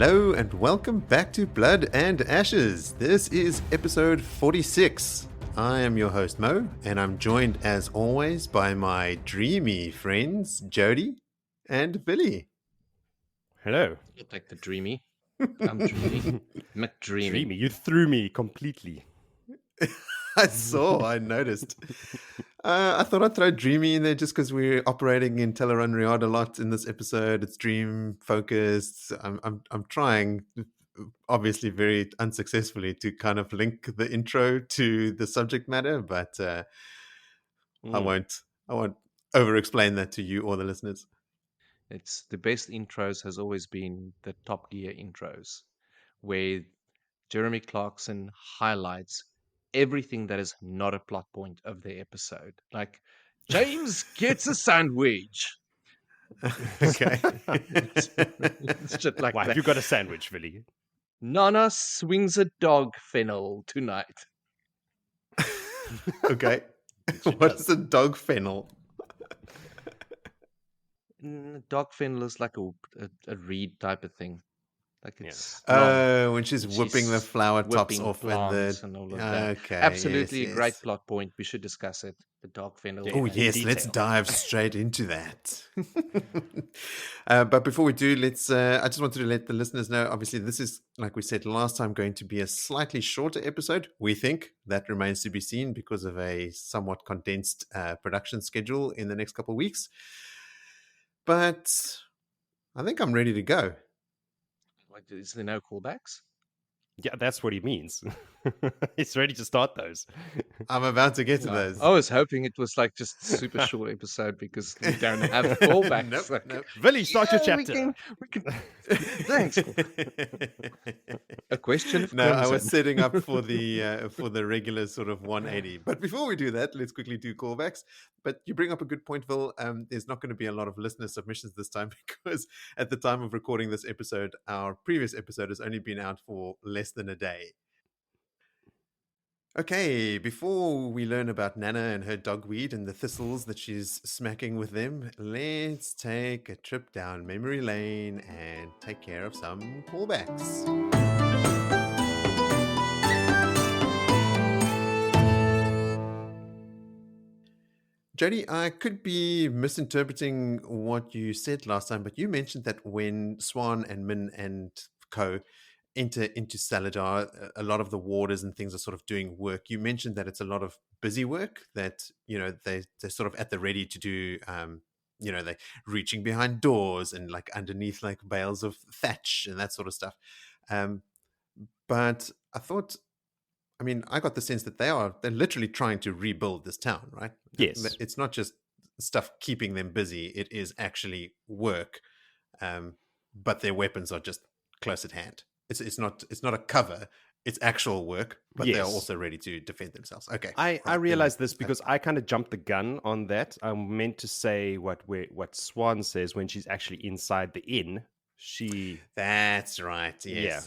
Hello and welcome back to Blood and Ashes. This is episode 46. I am your host Mo, and I'm joined as always by my dreamy friends Jody and Billy. Hello. You'll take the dreamy. I'm dreamy. McDreamy. Dreamy, you threw me completely. I noticed. I thought I'd throw dreamy in there just because we're operating in Tel'aran'rhiod a lot in this episode. It's dream focused. I'm trying, obviously very unsuccessfully, to kind of link the intro to the subject matter, but I won't over explain that to you or the listeners. It's the best intros has always been the Top Gear intros, where Jeremy Clarkson highlights everything that is not a plot point of the episode. Like, James gets a sandwich. Okay. It's shit like Why that. have you got a sandwich, Billy? Nana swings a dog fennel tonight. Okay. What's a dog fennel? Dog fennel is like a reed type of thing. Like it's when she's whipping the flower tops whipping off and all of that. Okay, Absolutely yes. a great plot point. We should discuss it. The dog fennel. Oh yes, let's dive straight into that. But before we do, I just wanted to let the listeners know, obviously this is, like we said last time, going to be a slightly shorter episode. We think that remains to be seen because of a somewhat condensed production schedule in the next couple of weeks. But I think I'm ready to go. Like, is there no callbacks? Yeah, that's what he means. He's ready to start those. I'm about to get to those. I was hoping it was like just super short episode because we don't have callbacks. Nope. Billy, start your chapter. We can. Thanks. A question? No, I was setting up for the regular sort of 180. But before we do that, let's quickly do callbacks. But you bring up a good point, Phil. There's not going to be a lot of listener submissions this time because at the time of recording this episode, our previous episode has only been out for less than a day. Okay, before we learn about Nana and her dogweed and the thistles that she's smacking with them, let's take a trip down memory lane and take care of some callbacks. Jody, I could be misinterpreting what you said last time, but you mentioned that when Swan and Min and Co enter into Saladar, a lot of the warders and things are sort of doing work. You mentioned that it's a lot of busy work, that, you know, they're sort of at the ready to do, they're reaching behind doors and like underneath like bales of thatch and that sort of stuff. But I got the sense that they're literally trying to rebuild this town, right? Yes. It's not just stuff keeping them busy. It is actually work. But their weapons are just close at hand. It's not a cover. It's actual work, but Yes. They're also ready to defend themselves. Okay. I realized this because I kind of jumped the gun on that. I meant to say what Swan says when she's actually inside the inn. That's right. Yes. Yeah.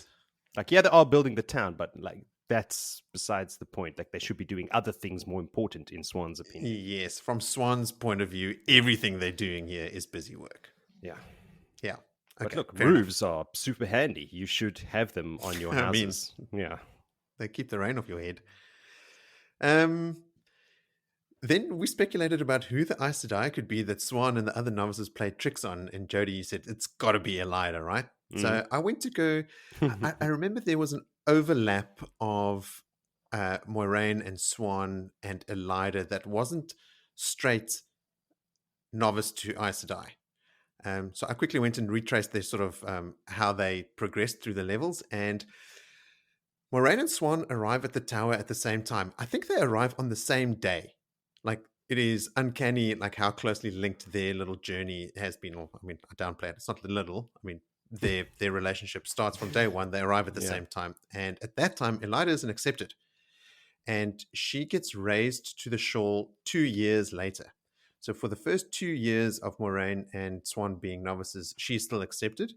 Like, yeah, they are building the town, but like that's besides the point. Like, they should be doing other things more important, in Swan's opinion. Yes. From Swan's point of view, everything they're doing here is busy work. Yeah. Yeah. But okay, look, roofs are super handy. You should have them on your houses. Yeah. They keep the rain off your head. Then we speculated about who the Aes Sedai could be that Swan and the other novices played tricks on. And Jody said, it's got to be Elida, right? So I went to go... I remember there was an overlap of Moiraine and Swan and Elida that wasn't straight novice to Aes Sedai. So I quickly went and retraced their sort of how they progressed through the levels, and Moiraine and Swan arrive at the tower at the same time. I think they arrive on the same day. Like, it is uncanny, like how closely linked their little journey has been. I mean, I downplay it. It's not little. I mean, their relationship starts from day one. They arrive at the same time, and at that time, Elida isn't accepted, and she gets raised to the shawl 2 years later. So for the first 2 years of Moiraine and Swan being novices, she's still accepted.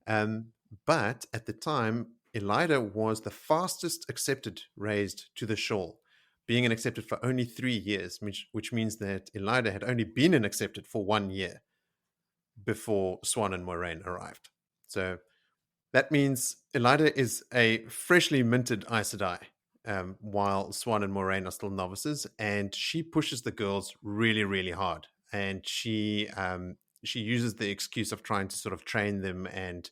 But at the time, Elida was the fastest accepted raised to the shawl, being an accepted for only 3 years, which means that Elida had only been an accepted for 1 year before Swan and Moiraine arrived. So That means Elida is a freshly minted Aes Sedai, while Swan and Moraine are still novices, and she pushes the girls really, really hard. And she uses the excuse of trying to sort of train them and,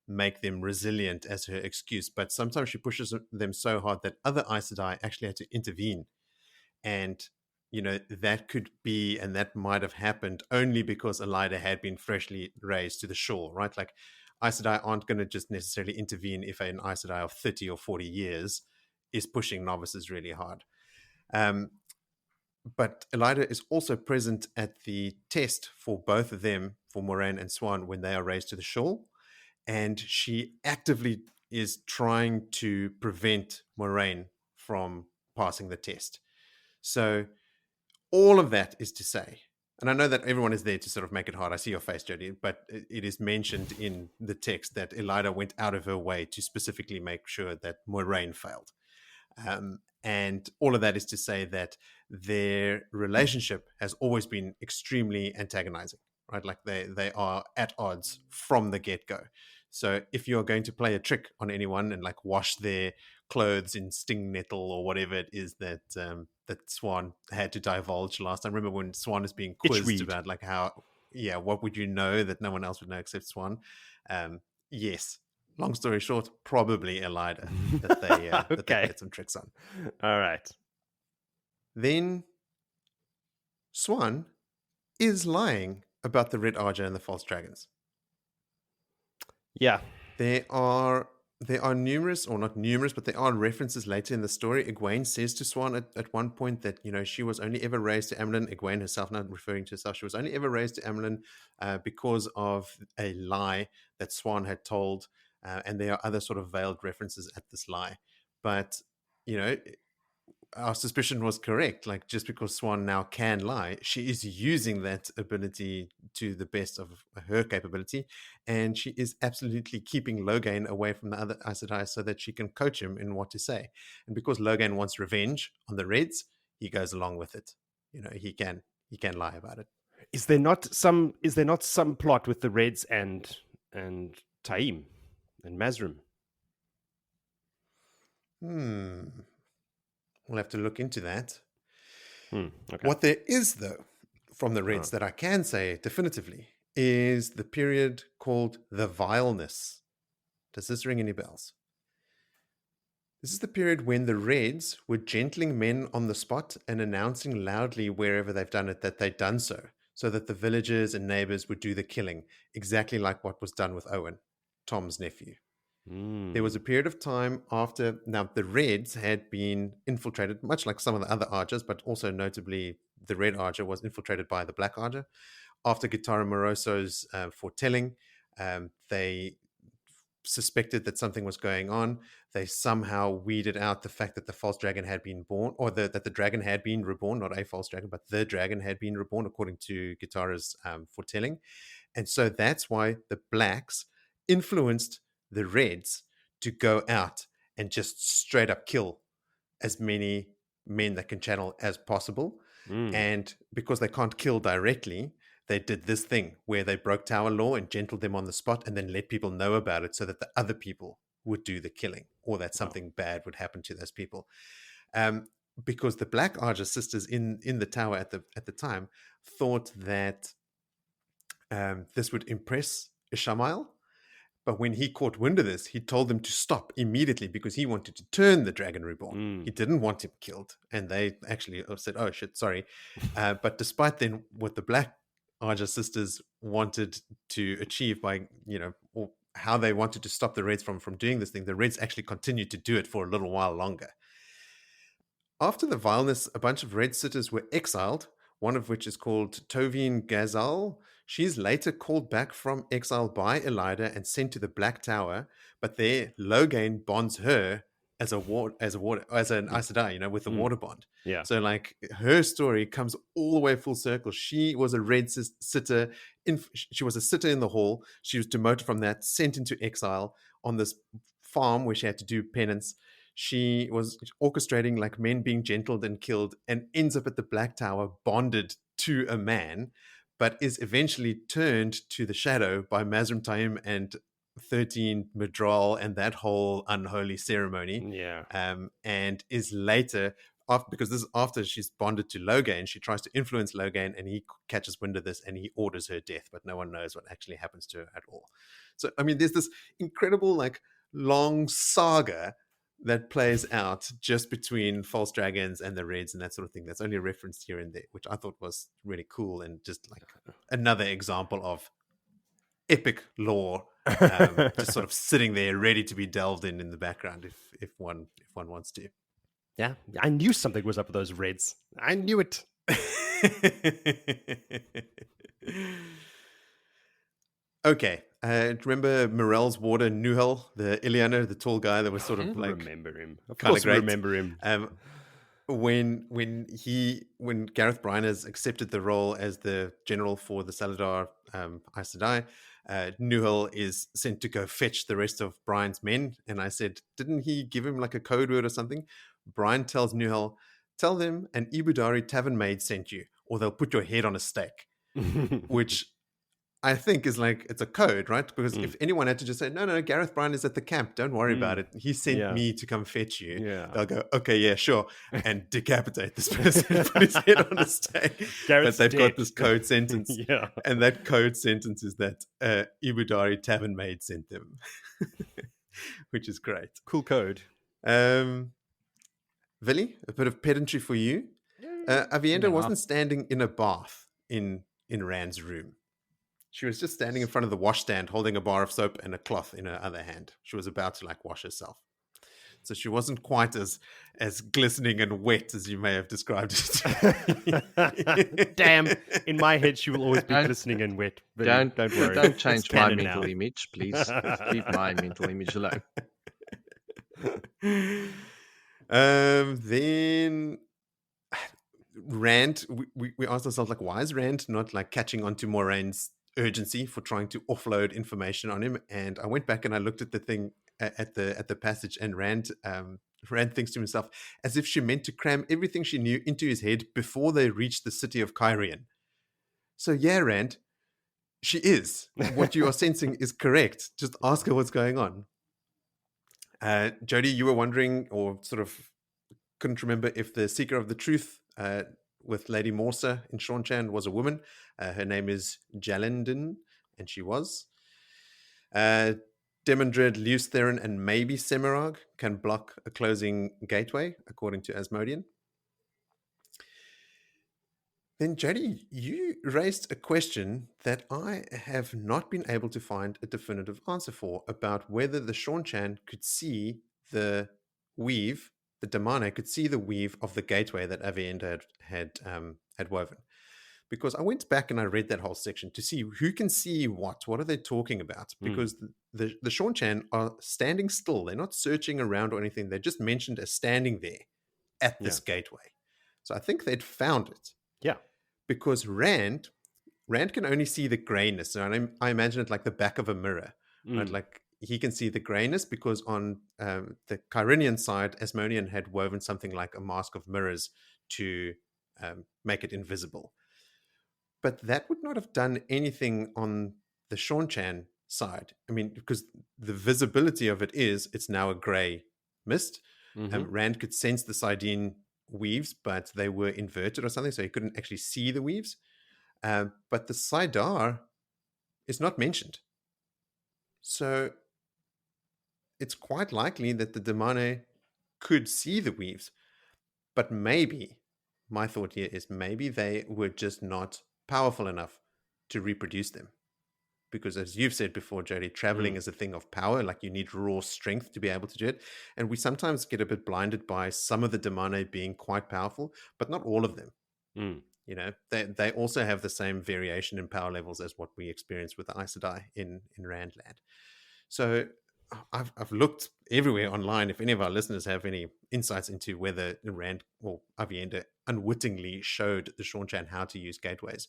make them resilient as her excuse. But sometimes she pushes them so hard that other Aes Sedai actually had to intervene. And that could be, and that might have happened only because Elida had been freshly raised to the shore, right? Like Aes Sedai aren't going to just necessarily intervene if an Aes Sedai of 30 or 40 years is pushing novices really hard. But Elida is also present at the test for both of them, for Moraine and Swan, when they are raised to the shore. And she actively is trying to prevent Moraine from passing the test. So all of that is to say, and I know that everyone is there to sort of make it hard. I see your face, Jody, but it is mentioned in the text that Elida went out of her way to specifically make sure that Moraine failed. And all of that is to say that their relationship has always been extremely antagonizing, right? Like they are at odds from the get-go. So if you're going to play a trick on anyone and like wash their clothes in sting nettle or whatever it is that that Swan had to divulge last time. I remember when Swan is being quizzed Itchweed. about like what would you know that no one else would know except Swan? Yes. Long story short, probably Elida that they that they played some tricks on. All right. Then Swan is lying about the Red Arger and the false dragons. Yeah. There are numerous, or not numerous, but there are references later in the story. Egwene says to Swan at one point that, she was only ever raised to Amyrlin. Egwene herself, not referring to herself, she was only ever raised to Amyrlin because of a lie that Swan had told. And there are other sort of veiled references at this lie. But, our suspicion was correct. Like, just because Swan now can lie, she is using that ability to the best of her capability, and she is absolutely keeping Logain away from the other Aes Sedai so that she can coach him in what to say. And because Logain wants revenge on the Reds, he goes along with it. He can lie about it. Is there not some plot with the Reds and Taim and Mazrim? We'll have to look into that. Okay. What there is, though, from the Reds that I can say definitively is the period called the Vileness. Does this ring any bells? This is the period when the Reds were gentling men on the spot and announcing loudly wherever they've done it that they'd done so that the villagers and neighbors would do the killing, exactly like what was done with Owen, Tom's nephew. There was a period of time after, now the Reds had been infiltrated, much like some of the other Argers, but also notably the Red Arger was infiltrated by the Black Arger. After Gitara Moroso's foretelling, they suspected that something was going on. They somehow weeded out the fact that the false dragon had been born, or that the dragon had been reborn, not a false dragon, but the dragon had been reborn according to Gitara's foretelling. And so that's why the Blacks influenced the Reds to go out and just straight up kill as many men that can channel as possible. And because they can't kill directly, they did this thing where they broke tower law and gentled them on the spot and then let people know about it so that the other people would do the killing, or that something bad would happen to those people. Because the Black Arger sisters in the tower at the time thought that this would impress Ishamael. But when he caught wind of this, he told them to stop immediately because he wanted to turn the Dragon Reborn. He didn't want him killed. And they actually said, oh, shit, sorry. But despite then what the Black Arger sisters wanted to achieve by, or how they wanted to stop the Reds from doing this thing, the Reds actually continued to do it for a little while longer. After the Vileness, a bunch of Red sitters were exiled, one of which is called Tovine Gazal. She's later called back from exile by Elida and sent to the Black Tower, but there Logain bonds her as an Aes Sedai, with the water bond. Yeah. So like her story comes all the way full circle. She was a Red sitter. She was a sitter in the hall. She was demoted from that, sent into exile on this farm where she had to do penance. She was orchestrating like men being gentled and killed, and ends up at the Black Tower bonded to a man, but is eventually turned to the shadow by Mazrim Taim and 13 Madral and that whole unholy ceremony. Yeah. And is later, because this is after she's bonded to Logain, she tries to influence Logain, and he catches wind of this and he orders her death, but no one knows what actually happens to her at all. So, I mean, there's this incredible, like, long saga that plays out just between false dragons and the Reds and that sort of thing. That's only referenced here and there, which I thought was really cool and just like another example of epic lore, just sort of sitting there ready to be delved in the background if one wants to. Yeah, I knew something was up with those Reds. I knew it. Okay. Remember Morel's warder, Nuhel, the Ilianer, the tall guy that was sort of like... Remember him. Of kinda course, great. remember him. When Gareth Bryan has accepted the role as the general for the Saladar Aes Sedai, Nuhel is sent to go fetch the rest of Bryan's men. And I said, didn't he give him like a code word or something? Bryan tells Nuhel, tell them an Ibudari tavern maid sent you, or they'll put your head on a stake. Which I think is like, it's a code, right? Because if anyone had to just say, no, Gareth Bryan is at the camp, don't worry about it. He sent me to come fetch you. Yeah. They'll go, okay, yeah, sure. And decapitate this person, put his head on a stake. Gareth's but they've dead. got this code sentence. Yeah. And that code sentence is that Ibudari tavern maid sent them, which is great. Cool code. Vili, a bit of pedantry for you. Avienda wasn't standing in a bath in Rand's room. She was just standing in front of the washstand holding a bar of soap and a cloth in her other hand. She was about to like wash herself. So she wasn't quite as glistening and wet as you may have described it. Damn. In my head, she will always be glistening and wet. But don't worry. Don't change It's my canon mental now. image, please. Leave my mental image alone. Then Rand, we asked ourselves, like, why is Rand not like catching on to Moraine's urgency for trying to offload information on him? And I went back and I looked at the thing at the passage, and Rand thinks to himself, as if she meant to cram everything she knew into his head before they reached the city of Kyrian. So yeah, Rand, she is. What you are sensing is correct. Just ask her what's going on. Jody, you were wondering, or sort of couldn't remember, if the Seeker of the Truth with Lady Morsa in Seanchan was a woman. Her name is Jalendin, and she was. Demandred, Leustherin, and maybe Semirag can block a closing gateway, according to Asmodean. Then, Jody, you raised a question that I have not been able to find a definitive answer for, about whether the Seanchan could see the weave, the Damane could see the weave of the gateway that Avienda had woven. Because I went back and I read that whole section to see who can see what are they talking about? Because the Seanchan are standing still. They're not searching around or anything. They're just mentioned as standing there at this gateway. So I think they'd found it. Yeah. Because Rand can only see the grayness. And I imagine it like the back of a mirror. Right? Like he can see the grayness because on the Kyrinian side, Asmodean had woven something like a mask of mirrors to make it invisible. But that would not have done anything on the Seanchan side. I mean, because the visibility of it's now a grey mist. Rand could sense the Sidene weaves, but they were inverted or something, so he couldn't actually see the weaves. But the Sidar is not mentioned. So it's quite likely that the Damane could see the weaves. But maybe, my thought here is maybe they were just not powerful enough to reproduce them. Because as you've said before, Jody, traveling is a thing of power. Like you need raw strength to be able to do it. And we sometimes get a bit blinded by some of the Damane being quite powerful, but not all of them. You know, they also have the same variation in power levels as what we experience with the Aes Sedai in Randland. So I've looked everywhere online. If any of our listeners have any insights into whether Rand or Avienda unwittingly showed the Seanchan how to use gateways.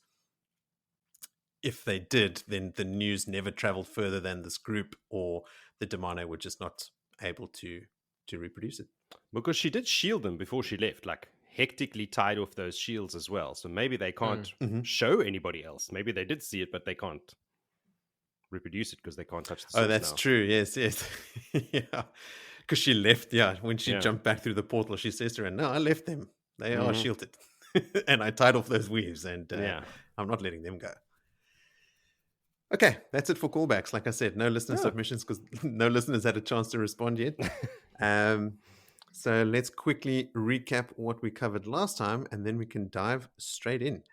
If they did, then the news never traveled further than this group, or the Damane were just not able to reproduce it. Because she did shield them before she left, like hectically tied off those shields as well. So maybe they can't show anybody else. Maybe they did see it, but they can't reproduce it because they can't touch the Oh, source that's now. true. Yes, yes. Yeah. Because she left, when she Yeah. jumped back through the portal, she says to her, no, I left them. They are Mhm. shielded. And I tied off those weaves, and Yeah. I'm not letting them go. Okay, that's it for callbacks. Like I said, no listener Yeah. submissions because no listeners had a chance to respond yet. So let's quickly recap what we covered last time, and then we can dive straight in.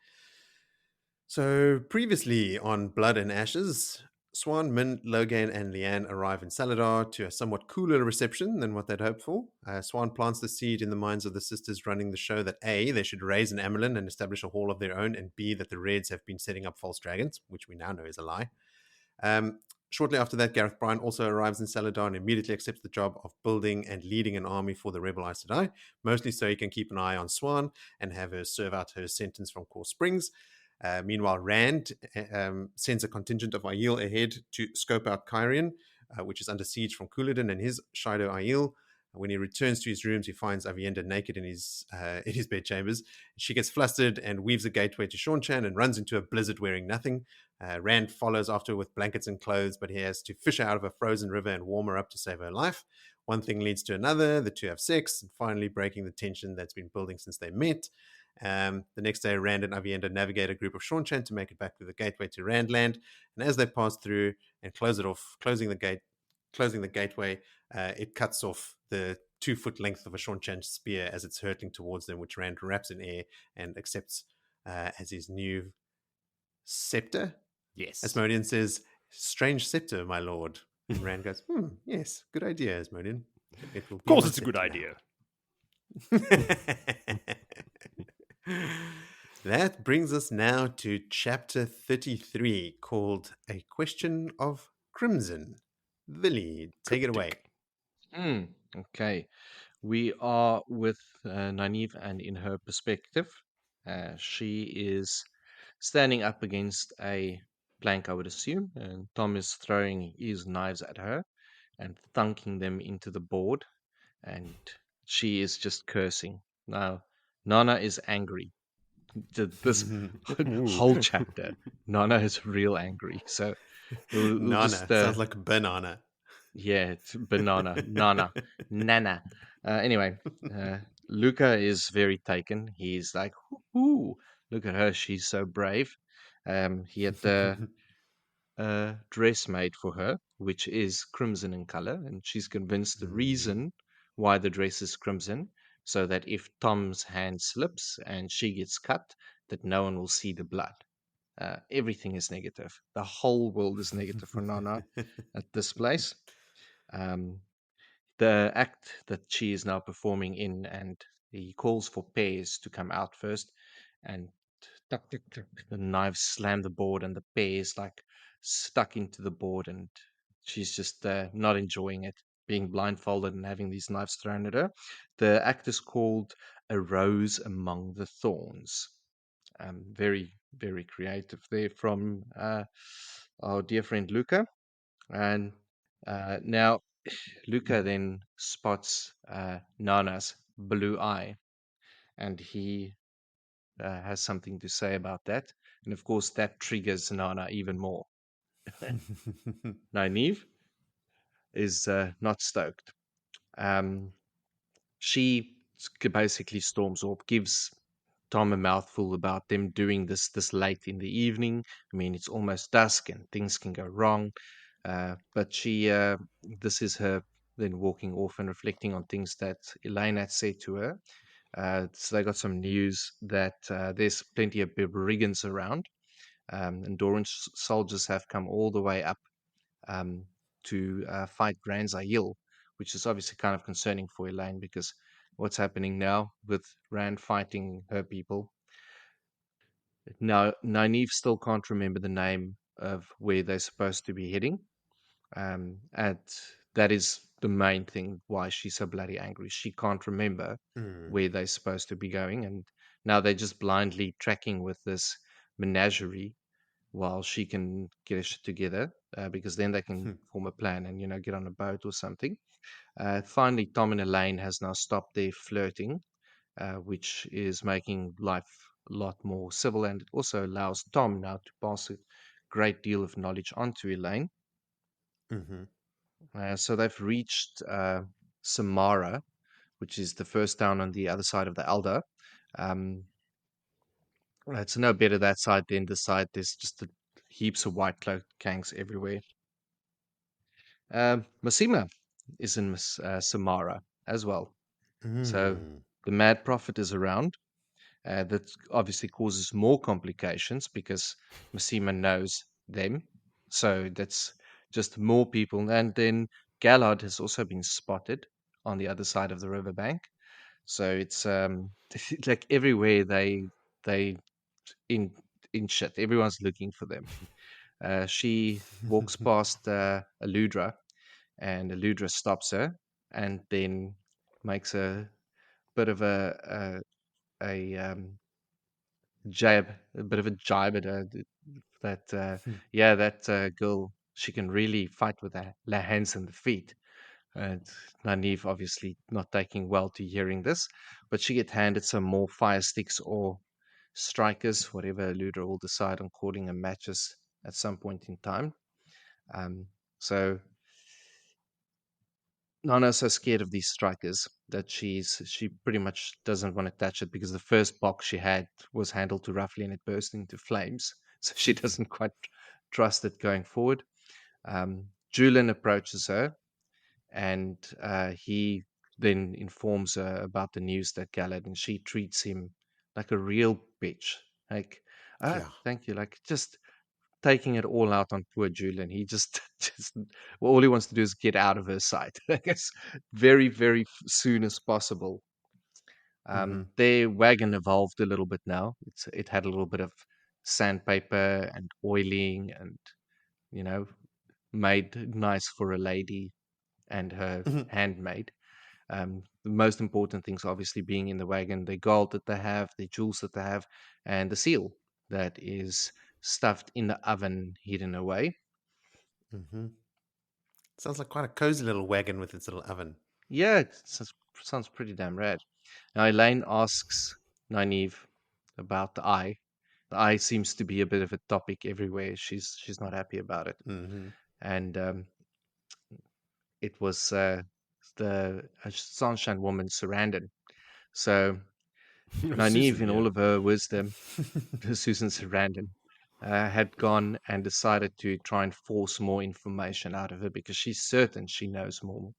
So previously on Blood and Ashes, Swan, Min, Logan, and Leanne arrive in Saladar to a somewhat cooler reception than what they'd hoped for. Swan plants the seed in the minds of the sisters running the show that A, they should raise an Amelin and establish a hall of their own, and B, that the Reds have been setting up false dragons, which we now know is a lie. Shortly after that, Gareth Bryan also arrives in Saladar and immediately accepts the job of building and leading an army for the rebel Aes Sedai, mostly so he can keep an eye on Swan and have her serve out her sentence from Core Springs. Meanwhile, Rand sends a contingent of Aiel ahead to scope out Kyrian, which is under siege from Couladin and his Shido Aiel. When he returns to his rooms, he finds Avienda naked in his bedchambers. She gets flustered and weaves a gateway to Seanchan and runs into a blizzard wearing nothing. Rand follows after with blankets and clothes, but he has to fish her out of a frozen river and warm her up to save her life. One thing leads to another. The two have sex, and finally breaking the tension that's been building since they met. The next day, Rand and Avienda navigate a group of Seanchan to make it back to the gateway to Randland. And as they pass through and close it off, closing the gateway, it cuts off the 2-foot length of a Seanchan spear as it's hurtling towards them, which Rand wraps in air and accepts as his new scepter. Yes. Asmodean says, "Strange scepter, my lord." And Rand goes, "Yes, good idea, Asmodean. It will be Of course, my it's a good scepter idea. now." That brings us now to chapter 33, called A Question of Crimson. Willie, take it away. Okay. We are with Nynaeve, and in her perspective, she is standing up against a plank, I would assume, and Tom is throwing his knives at her and thunking them into the board, and she is just cursing. Now, Nana is angry. This whole chapter, Nana is real angry. So we'll just Nana sounds like banana. yeah, it's banana, Nana. Anyway, Luca is very taken. He's like, "Ooh, look at her, she's so brave." He had the dress made for her, which is crimson in color, and she's convinced the reason why the dress is crimson, so that if Tom's hand slips and she gets cut, that no one will see the blood. Everything is negative. The whole world is negative for Nana at this place. The act that she is now performing in, and he calls for pears to come out first, and tuck, tuck, tuck, the knives slam the board, and the pears like stuck into the board, and she's just not enjoying it, being blindfolded and having these knives thrown at her. The act is called A Rose Among the Thorns. Very, very creative there from our dear friend Luca. And now Luca then spots Nana's blue eye, and he has something to say about that. And of course, that triggers Nana even more. Nynaeve is not stoked. She basically storms off, gives Tom a mouthful about them doing this late in the evening. I mean, it's almost dusk and things can go wrong. But this is her then walking off and reflecting on things that Elaine had said to her. So they got some news that there's plenty of brigands around, and Doran soldiers have come all the way up to fight Grand Zahil, which is obviously kind of concerning for Elaine because what's happening now with Rand fighting her people. Now, Nynaeve still can't remember the name of where they're supposed to be heading. And that is the main thing why she's so bloody angry. She can't remember where they're supposed to be going. And now they're just blindly tracking with this menagerie while she can get her shit together because then they can form a plan and, get on a boat or something. Finally, Tom and Elaine has now stopped their flirting, which is making life a lot more civil, and it also allows Tom now to pass great deal of knowledge onto Elaine. So they've reached Samara, which is the first town on the other side of the Elder. It's no better that side than this side. There's just heaps of white cloaked gangs everywhere. Masima is in Samara as well. So the Mad Prophet is around. That obviously causes more complications because Masima knows them. So that's just more people. And then Galad has also been spotted on the other side of the riverbank. So it's like everywhere they in shit. Everyone's looking for them. She walks past Aludra, and Aludra stops her, and then makes a bit of a jab, a bit of a jibe at her. That girl, she can really fight with her hands and the feet. And Nynaeve obviously not taking well to hearing this, but she get handed some more fire sticks or strikers, whatever Ludra will decide on calling them matches at some point in time. So Nana's so scared of these strikers that she pretty much doesn't want to touch it because the first box she had was handled too roughly and it burst into flames. So she doesn't quite trust it going forward. Julian approaches her and he then informs her about the news that Galad, and she treats him like a real bitch. Like, thank you. Like, just taking it all out on poor Julian. He just well, all he wants to do is get out of her sight. I guess very, very soon as possible. Their wagon evolved a little bit now. It had a little bit of sandpaper and oiling, and made nice for a lady and her handmaid. The most important things, obviously, being in the wagon, the gold that they have, the jewels that they have, and the seal that is stuffed in the oven, hidden away. Sounds like quite a cozy little wagon with its little oven. Yeah, it sounds pretty damn rad. Now, Elaine asks Nynaeve about the eye. The eye seems to be a bit of a topic everywhere. She's not happy about it. And it was the Sunshine Woman, Sarandon. So Nynaeve, in all of her wisdom, Susan Sarandon, had gone and decided to try and force more information out of her because she's certain she knows more,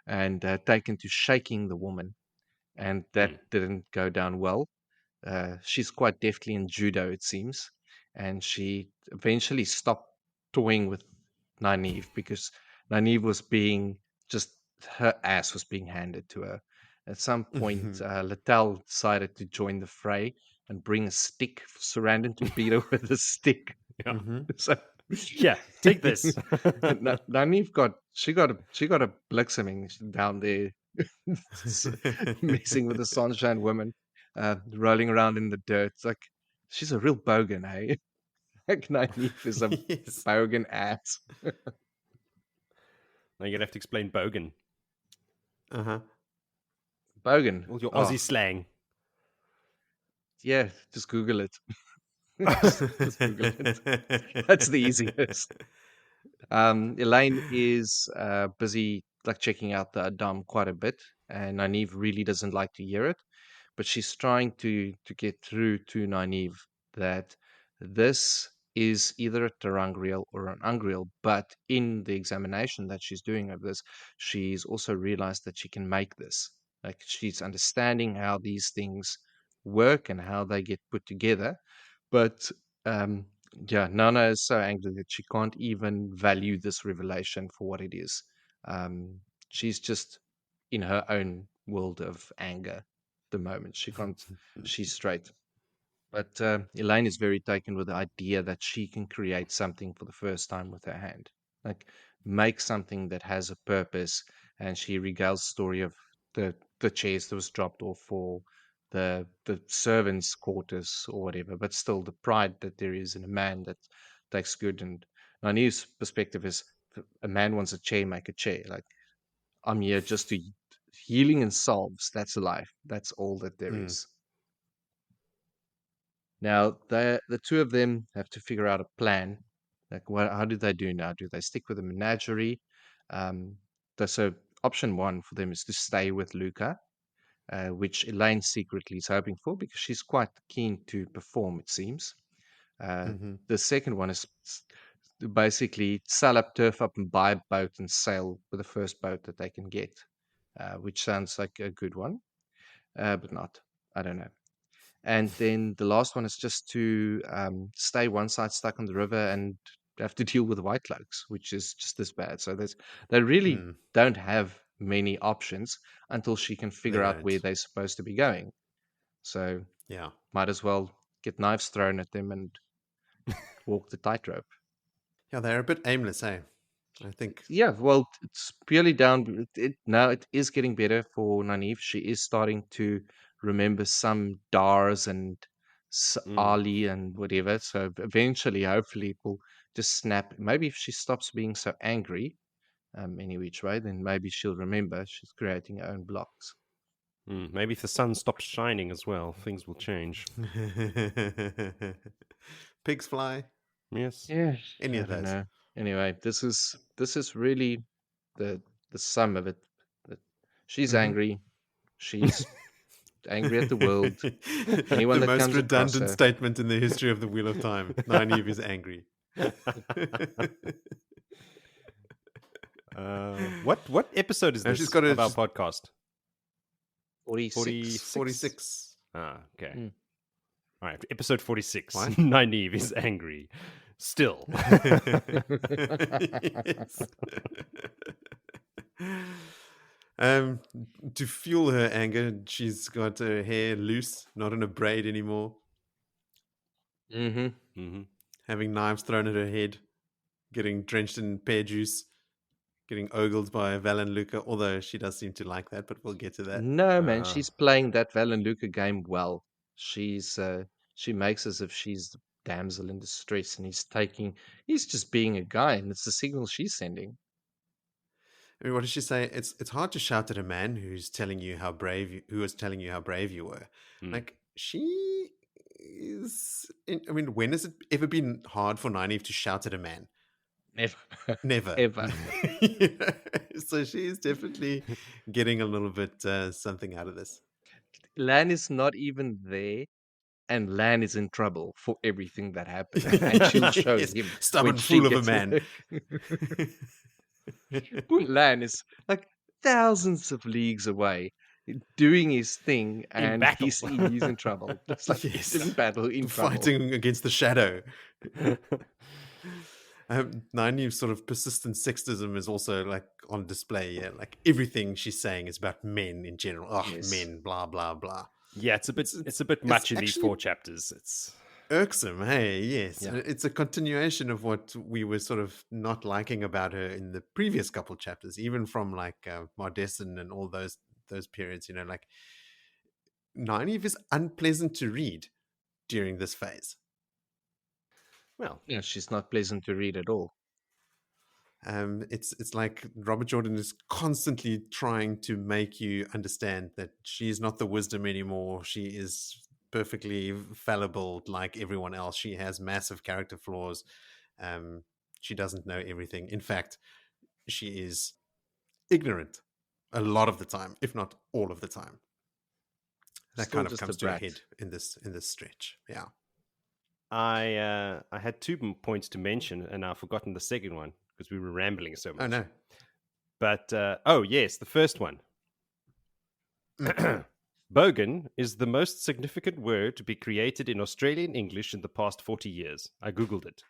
and taken to shaking the woman, and that didn't go down well. She's quite deftly in judo, it seems, and she eventually stopped toying with Nynaeve because Nynaeve was being just her ass was being handed to her. At some point, Littell decided to join the fray and bring a stick for Sarandon to beat her with a stick. So, take this. Nynaeve got a blitzing down there, messing with the Sunshine Woman, rolling around in the dirt. It's like she's a real bogan, eh? Like Nynaeve is a bogan ass. Now you're gonna have to explain bogan. Bogan. All your Aussie slang. Yeah, just Google it. just Google it. That's the easiest. Elaine is busy like checking out the Adam quite a bit, and Nynaeve really doesn't like to hear it, but she's trying to get through to Nynaeve that this is either a Tel'aran'rhiod or an Ungreal, but in the examination that she's doing of this, she's also realized that she can make this. Like she's understanding how these things work and how they get put together, but Nana is so angry that she can't even value this revelation for what it is. She's just in her own world of anger at the moment. She's straight. But Elaine is very taken with the idea that she can create something for the first time with her hand. Like make something that has a purpose. And she regales the story of the chairs that was dropped off for the servants' quarters or whatever, but still the pride that there is in a man that takes good. And Nani's perspective is a man wants a chair, make a chair. Like I'm here just to healing and solves. That's life. That's all that there is. Now the two of them have to figure out a plan Like, how do they do now? Do they stick with the menagerie? So option one for them is to stay with Luca, which Elaine secretly is hoping for because she's quite keen to perform, it seems. The second one is to basically sell up, turf up, and buy a boat and sail with the first boat that they can get, which sounds like a good one, but not. I don't know. And then the last one is just to stay one side stuck on the river and have to deal with white cloaks, which is just as bad. So they really don't have many options until she can figure out where they're supposed to be going. So Yeah. might as well get knives thrown at them and walk the tightrope. Yeah, they're a bit aimless, eh? I think. Yeah, well, it's purely down. Now it is getting better for Nynaeve. She is starting to remember some Dars and Ali and whatever. So eventually, hopefully, it will just snap. Maybe if she stops being so angry, any which way, then maybe she'll remember she's creating her own blocks. Maybe if the sun stops shining as well, things will change. Pigs fly. Yes. Yeah, Any I of don't those. know. Anyway, this is really the sum of it. That she's angry. She's angry at the world. Anyone The that most comes across redundant her. statement in the history of the Wheel of Time. Nynaeve is angry. What episode is No, this she's got of our podcast? 46. 46. Ah, okay. Mm. All right, episode 46. What? Nynaeve is angry. Still. Yes. To fuel her anger, she's got her hair loose, not in a braid anymore, Mm-hmm. having knives thrown at her head, getting drenched in pear juice, getting ogled by Valan Luca, although she does seem to like that, but we'll get to that. No, man, she's playing that Valan Luca game well. She makes as if she's the damsel in distress, and he's just being a guy, and it's the signal she's sending. I mean, what does she say? It's hard to shout at a man who is telling you how brave you were. Like, she is. I mean, when has it ever been hard for Nynaeve to shout at a man? Never. Ever. So she is definitely getting a little bit something out of this. Lan is not even there, and Lan is in trouble for everything that happened, and she'll show Yes, him stubborn when she fool of a gets man. Poor Lan is like thousands of leagues away, doing his thing, and battle. he's in trouble. It's like Yes. in battle, in trouble. Fighting against the shadow. Nynaeve's sort of persistent sexism is also like on display. Yeah, like everything she's saying is about men in general. Oh, Yes. men, blah blah blah. Yeah, it's a bit much in these actually 4 chapters. It's irksome. Hey, yes, Yeah. it's a continuation of what we were sort of not liking about her in the previous couple chapters, even from like Moghedien and all those periods. You know, like Nynaeve is unpleasant to read during this phase. well, Yeah, she's not pleasant to read at all. It's like Robert Jordan is constantly trying to make you understand that she's not the wisdom anymore. She is perfectly fallible like everyone else. She has massive character flaws. She doesn't know everything. In fact, she is ignorant a lot of the time, if not all of the time. That Still kind of just comes a to a brat. head in this I stretch. Yeah. had 2 points to mention, and I've forgotten the second one because we were rambling so much. Oh no. But yes, the first one. Bogan is the most significant word to be created in Australian English in the past 40 years. I googled it.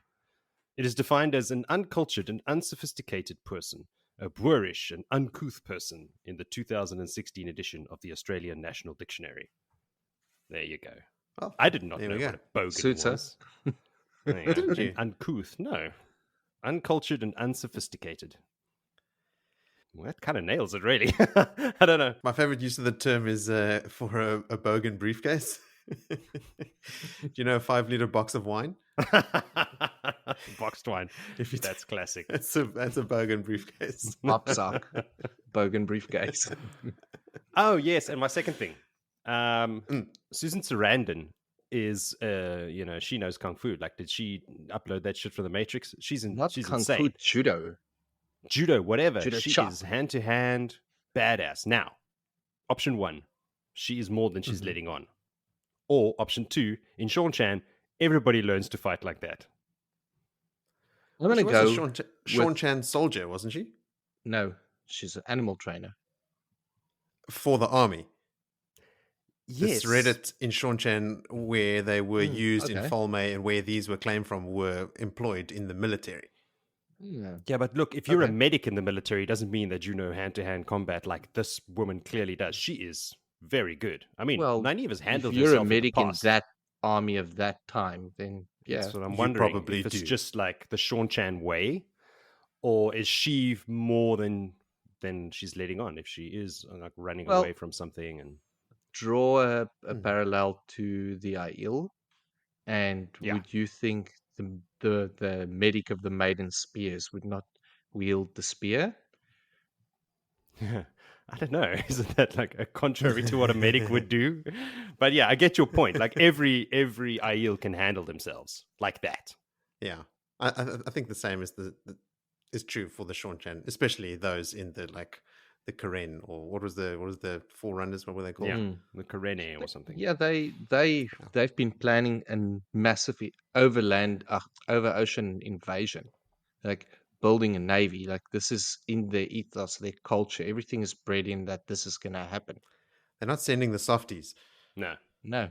It is defined as an uncultured and unsophisticated person, a boorish and uncouth person in the 2016 edition of the Australian National Dictionary. There you go. Well, I did not there know we go. what a bogan Suits her. was. There you go. Didn't you? And uncouth, no. Uncultured and unsophisticated. Well, that kind of nails it, really. I don't know. My favorite use of the term is for a bogan briefcase. Do you know a 5-liter box of wine? Boxed wine. If you That's classic. that's a bogan briefcase. Mopsock, bogan briefcase. Oh, yes. And my second thing. Susan Sarandon is, she knows kung fu. Like, did she upload that shit from the Matrix? She's Not she's kung insane. fu, judo. Judo, whatever. Judo She chop. is hand to hand, badass. Now, option 1, she is more than she's Mhm. letting on. Or option 2, in Sean Chan, everybody learns to fight like that. I'm She going to was a go Sean with... Chan soldier, wasn't she? No, she's an animal trainer. For the army. Yes. This Reddit in Sean Chan where they were used in okay. Falmey and where these were claimed from were employed in the military. Yeah. Yeah, but look, if you're a Okay. medic in the military, it doesn't mean that you know hand-to-hand combat like this woman clearly does. She is very good. I mean, Well, Nynaeve has if handled you're a herself in the medic in past. that army of that time, then yeah. That's what I'm You wondering. probably If it's do. just like the Sean Chan way, or is she more than she's letting on? If she is like running Well, away from something and draw a Hmm. parallel to the Aiel, and Yeah. would you think the medic of the Maiden Spears would not wield the spear? I don't know. Isn't that like a contrary to what a medic would do? But yeah, I get your point. Like every Aiel can handle themselves like that. Yeah. I think the same is is true for the Sean Chan, especially those in the the Karen, or what was the Forerunners, what were they called? Yeah, the Karene or something. Yeah, they've been planning a massive over ocean invasion, like building a navy. Like this is in their ethos, their culture. Everything is bred in that this is gonna happen. They're not sending the softies. No. No,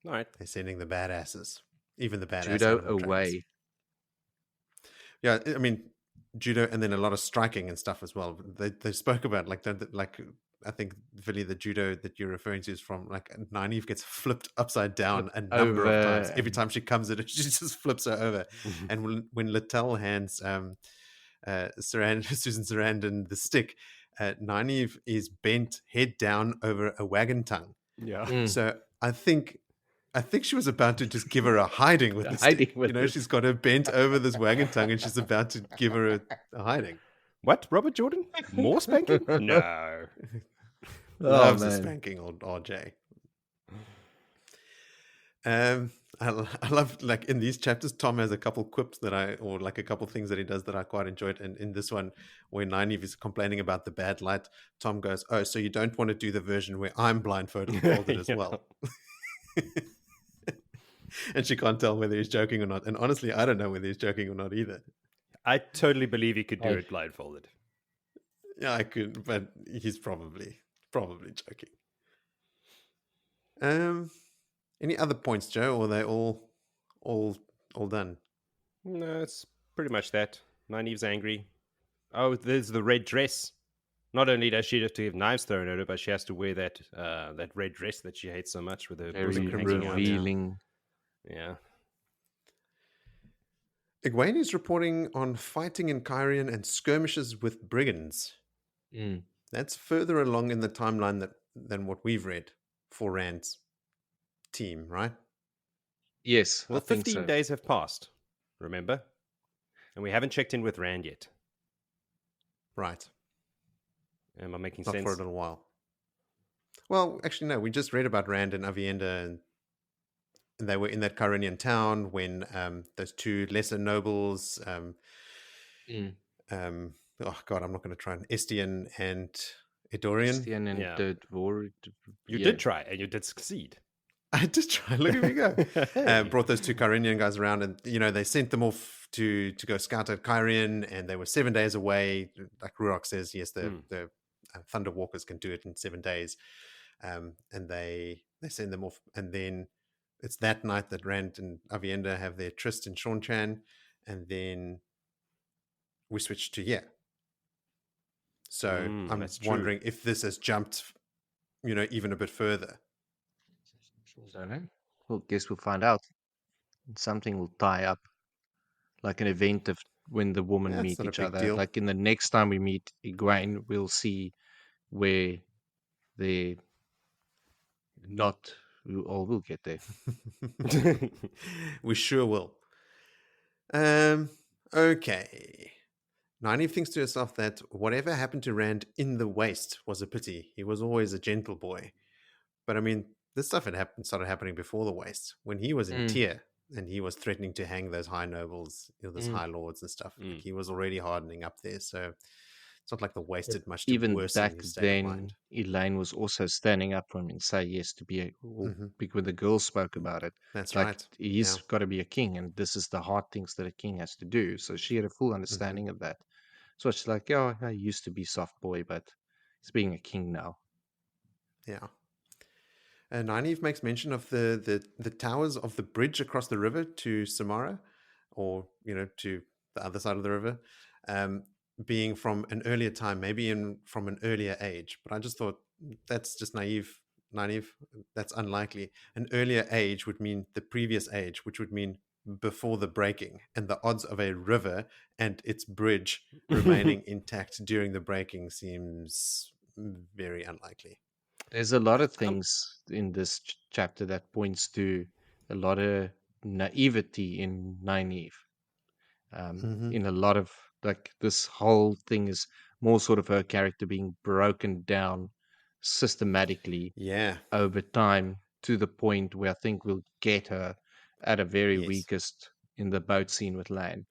All right. They're sending the badasses. Even the badass judo animal trainers. away. Yeah, I mean judo, and then a lot of striking and stuff as well. They spoke about I think Villy, the judo that you're referring to is from like Nynaeve gets flipped upside down a number of times. Every time she comes at it, she just flips her over. And when Littell hands Susan Sarandon the stick, Nynaeve is bent head down over a wagon tongue. Yeah. So I think she was about to just give her a hiding with the stick. She's got her bent over this wagon tongue and she's about to give her a hiding. What? Robert Jordan? More spanking? No. Loves a man. spanking, old RJ. I love, like, in these chapters, Tom has a couple quips or a couple things that he does that I quite enjoyed. And in this one, where Nynaeve is complaining about the bad light, Tom goes, "Oh, so you don't want to do the version where I'm blindfolded as Yeah. well?" And she can't tell whether he's joking or not. And honestly, I don't know whether he's joking or not either. I totally believe he could do it blindfolded. Yeah, I could, but he's probably joking. Any other points, Joe? Or are they all done? No, it's pretty much that. Nynaeve's angry. Oh, there's the red dress. Not only does she have to have knives thrown at her, but she has to wear that red dress that she hates so much with her Very bosom hanging out. revealing. Yeah. Egwene is reporting on fighting in Kyrian and skirmishes with brigands. Mm. That's further along in the timeline than what we've read for Rand's team, right? Yes, Well, I think 15 so. days have passed, remember? And we haven't checked in with Rand yet. Right. Am I making Not sense? for a little while. Well, actually, no. We just read about Rand and Avienda, and they were in that Kyrenian town when those two lesser nobles, oh God, I'm not going to try. Estian and Edorian. Estian and Yeah. Dvor. You did try, and you did succeed. I did try. Look at me go. Hey. Brought those two Kyrenian guys around, and they sent them off to go scout at Kyrian, and they were 7 days away. Like Ruroc says, yes, the Thunder Walkers can do it in 7 days, and they send them off, and then it's that night that Rand and Avienda have their tryst in Sean Chan, and then we switch to Hjer. So I'm that's true. wondering if this has jumped, even a bit further. Don't know. Well, guess we'll find out. Something will tie up, like an event of when the women Yeah, it's meet not a each big other. deal. Like in the next time we meet Egwene, we'll see where they're not. We'll get there. We sure will. Okay. Nynaeve thinks to herself that whatever happened to Rand in the Waste was a pity. He was always a gentle boy. But I mean, this stuff had started happening before the waste, when he was in Mm. Tyr and he was threatening to hang those high nobles, those high lords and stuff. Like, he was already hardening up there, so it's not like the waste did much to Even worsen back his state of then, mind. Elaine was also standing up for him and say yes to be Mhm. when the girls spoke about it. That's Like, right. he's Yeah. got to be a king, and this is the hard things that a king has to do. So she had a full understanding of that. So she's like, yeah, I used to be soft boy, but he's being a king now. Yeah. Nynaeve makes mention of the towers of the bridge across the river to Samara, or to the other side of the river, being from an earlier time, maybe from an earlier age. But I just thought that's just naive. Nynaeve, that's unlikely. An earlier age would mean the previous age, which would mean before the breaking, and the odds of a river and its bridge remaining intact during the breaking seems very unlikely. There's a lot of things in this chapter that points to a lot of naivety in Nynaeve. In a lot of, like, this whole thing is more sort of her character being broken down systematically Yeah. over time, to the point where I think we'll get her at a very Yes. weakest in the boat scene with Lan.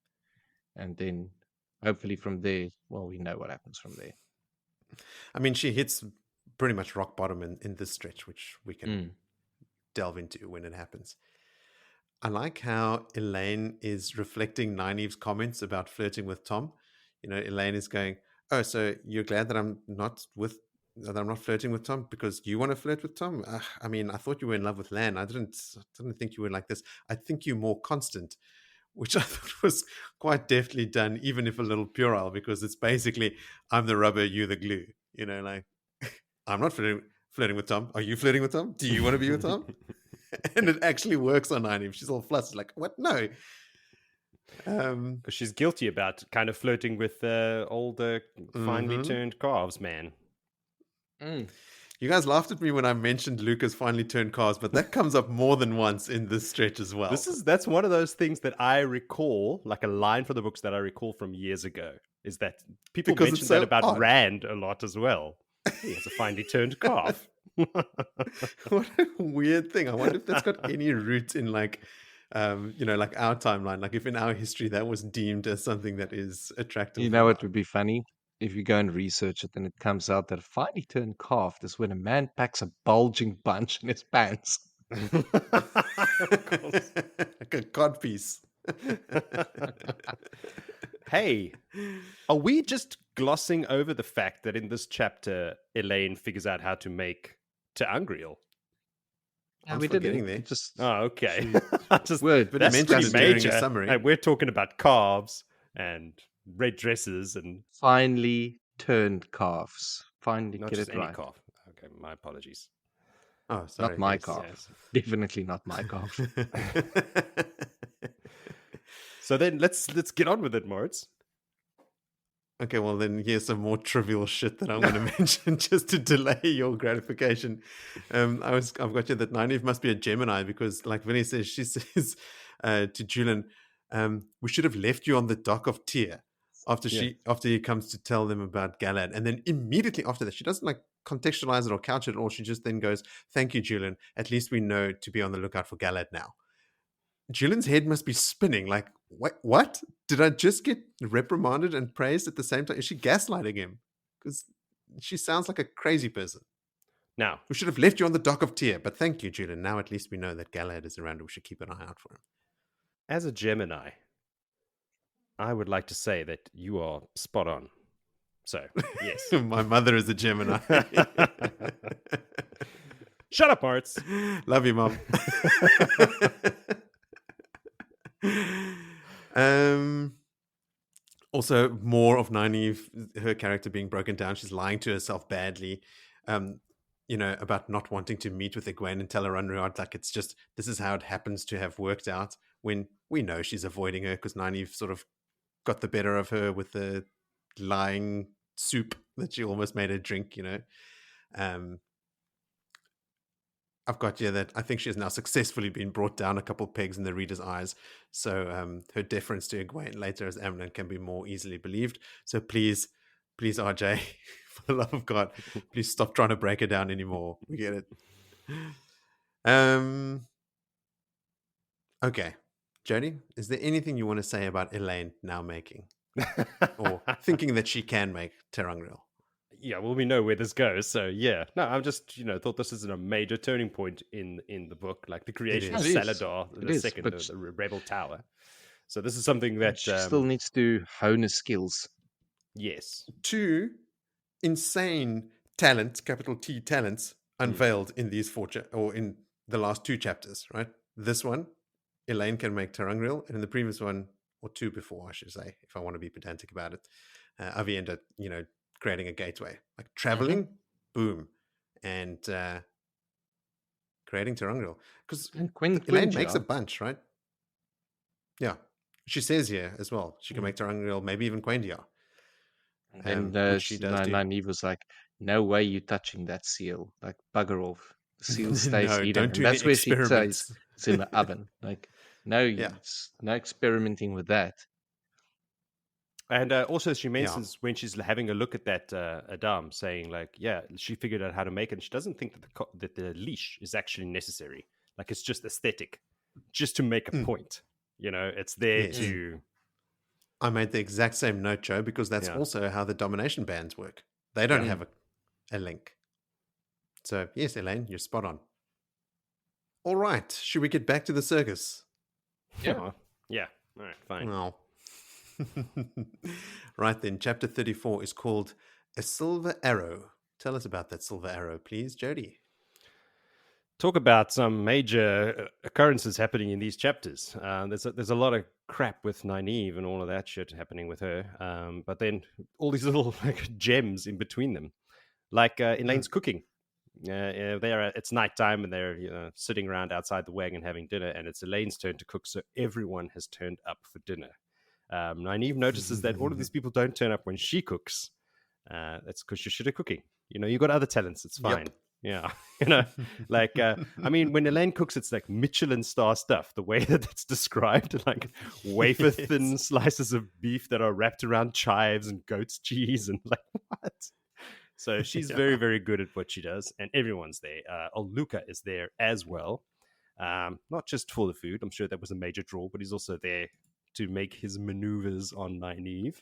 And then hopefully from there, well, we know what happens from there. I mean, she hits pretty much rock bottom in this stretch, which we can delve into when it happens. I like how Elaine is reflecting Nynaeve's comments about flirting with Tom. Elaine is going, "Oh, so you're glad that I'm not flirting with Tom because you want to flirt with Tom? I mean, I thought you were in love with Lan. I didn't think you were like this. I think you're more constant," which I thought was quite deftly done, even if a little puerile, because it's basically, I'm the rubber, you the glue. Like, I'm not flirting with Tom. Are you flirting with Tom? Do you want to be with Tom? And it actually works on Nynaeve. She's all flustered, like, what? No. Because she's guilty about kind of flirting with all the finely turned calves, man. You guys laughed at me when I mentioned Luca's finely turned calves, but that comes up more than once in this stretch as well. That's one of those things that I recall, like a line from the books that I recall from years ago, is that people Because mention it's so that about odd. Rand a lot as well. He has a finely turned calf. What a weird thing. I wonder if that's got any root in like our timeline. Like if in our history that was deemed as something that is attractive. You know what would be funny? If you go and research it and it comes out that a finely turned calf is when a man packs a bulging bunch in his pants. Like a codpiece. Hey, are we just glossing over the fact that in this chapter, Elaine figures out how to make Tel'aran'rhiod? We did getting there. Okay. Just Word, but that's mentioned pretty during major. a summary. And we're talking about calves and red dresses and finely turned calves. Finally, not get just it any right. calf. Okay, my apologies. Oh, sorry. Not my yes. calf. Yes. Definitely not my calf. So then let's get on with it, Moritz. Okay, well then here's some more trivial shit that I'm going to mention just to delay your gratification. I've got you that Nynaeve must be a Gemini because, like Vinny says, she says to Julian, "We should have left you on the dock of Tyr." After he comes to tell them about Galad, and then immediately after that, she doesn't like contextualize it or couch it at all. She just then goes, "Thank you, Julian. At least we know to be on the lookout for Galad now." Julian's head must be spinning. Like, what? Did I just get reprimanded and praised at the same time? Is she gaslighting him? Because she sounds like a crazy person. Now, We should have left you on the dock of Tyr, but thank you, Julian. Now at least we know that Galahad is around and we should keep an eye out for him. as a Gemini, I would like to say that you are spot on. So, yes. My mother is a Gemini. Shut up, Moritz. Love you, Mom. Also, more of Nynaeve, her character being broken down. She's lying to herself badly, about not wanting to meet with Egwene and Tel'aran'rhiod. Like, it's just, this is how it happens to have worked out, when we know she's avoiding her because Nynaeve sort of got the better of her with the lying soup that she almost made her drink, I've got you that I think she has now successfully been brought down a couple pegs in the reader's eyes. So her deference to Egwene later as Amnon can be more easily believed. So please, RJ, for the love of God, please stop trying to break her down anymore. We get it. Okay. Jody, is there anything you want to say about Elaine now making or thinking that she can make Tel'aran'rhiod? Yeah, well, we know where this goes, so yeah. No, I'm just, thought this is a major turning point in the book, like the creation of is. It is. Saladar, It the is, second, but the Rebel Tower. So this is something that, she still needs to hone her skills. yes, 2 insane talents, capital T talents, unveiled in these or in the last 2 chapters, right? This one, Elaine can make Tel'aran'rhiod, and in the previous one, or 2 before, I should say, if I want to be pedantic about it, Avi ended up, creating a gateway, like traveling, boom, and creating Tel'aran'rhiod. Because And Elaine makes a Quingia, bunch, right? Yeah, she says here as well, she can make Tel'aran'rhiod, maybe even Quendia. and Which she does do. Nynaeve was like, "No way you touching that seal! Like bugger off! The seal stays No, hidden." don't And do that's the where she says experiments. it's in the oven. Like, no, Yeah, no experimenting with that. and also she yeah. mentions when she's having a look at that Adam, saying like, yeah, she figured out how to make it. And she doesn't think that the leash is actually necessary. Like it's just aesthetic, just to make a point. It's there Yes. to. I made the exact same note, Joe, because that's Yeah. also how the domination bands work. They don't have a link. So, yes, Elaine, you're spot on. All right. Should we get back to the circus? Yeah. Yeah. All right, fine. No. Right then, chapter 34 is called A Silver Arrow. Tell us about that silver arrow, please, Jody. Talk about some major occurrences happening in these chapters. There's a lot of crap with Nynaeve and all of that shit happening with her. But then all these little gems in between them, like Elaine's cooking. It's nighttime and they're sitting around outside the wagon having dinner, and it's Elaine's turn to cook. So everyone has turned up for dinner. Nynaeve notices that all of these people don't turn up when she cooks. That's because you're shit at cooking. You got other talents. It's fine. Yep. Yeah, when Elaine cooks, it's like Michelin star stuff. The way that it's described, like wafer thin slices of beef that are wrapped around chives and goat's cheese, and like what? So she's very, very good at what she does, and everyone's there. Old Luca is there as well, not just for the food. I'm sure that was a major draw, but he's also there to make his maneuvers on Nynaeve.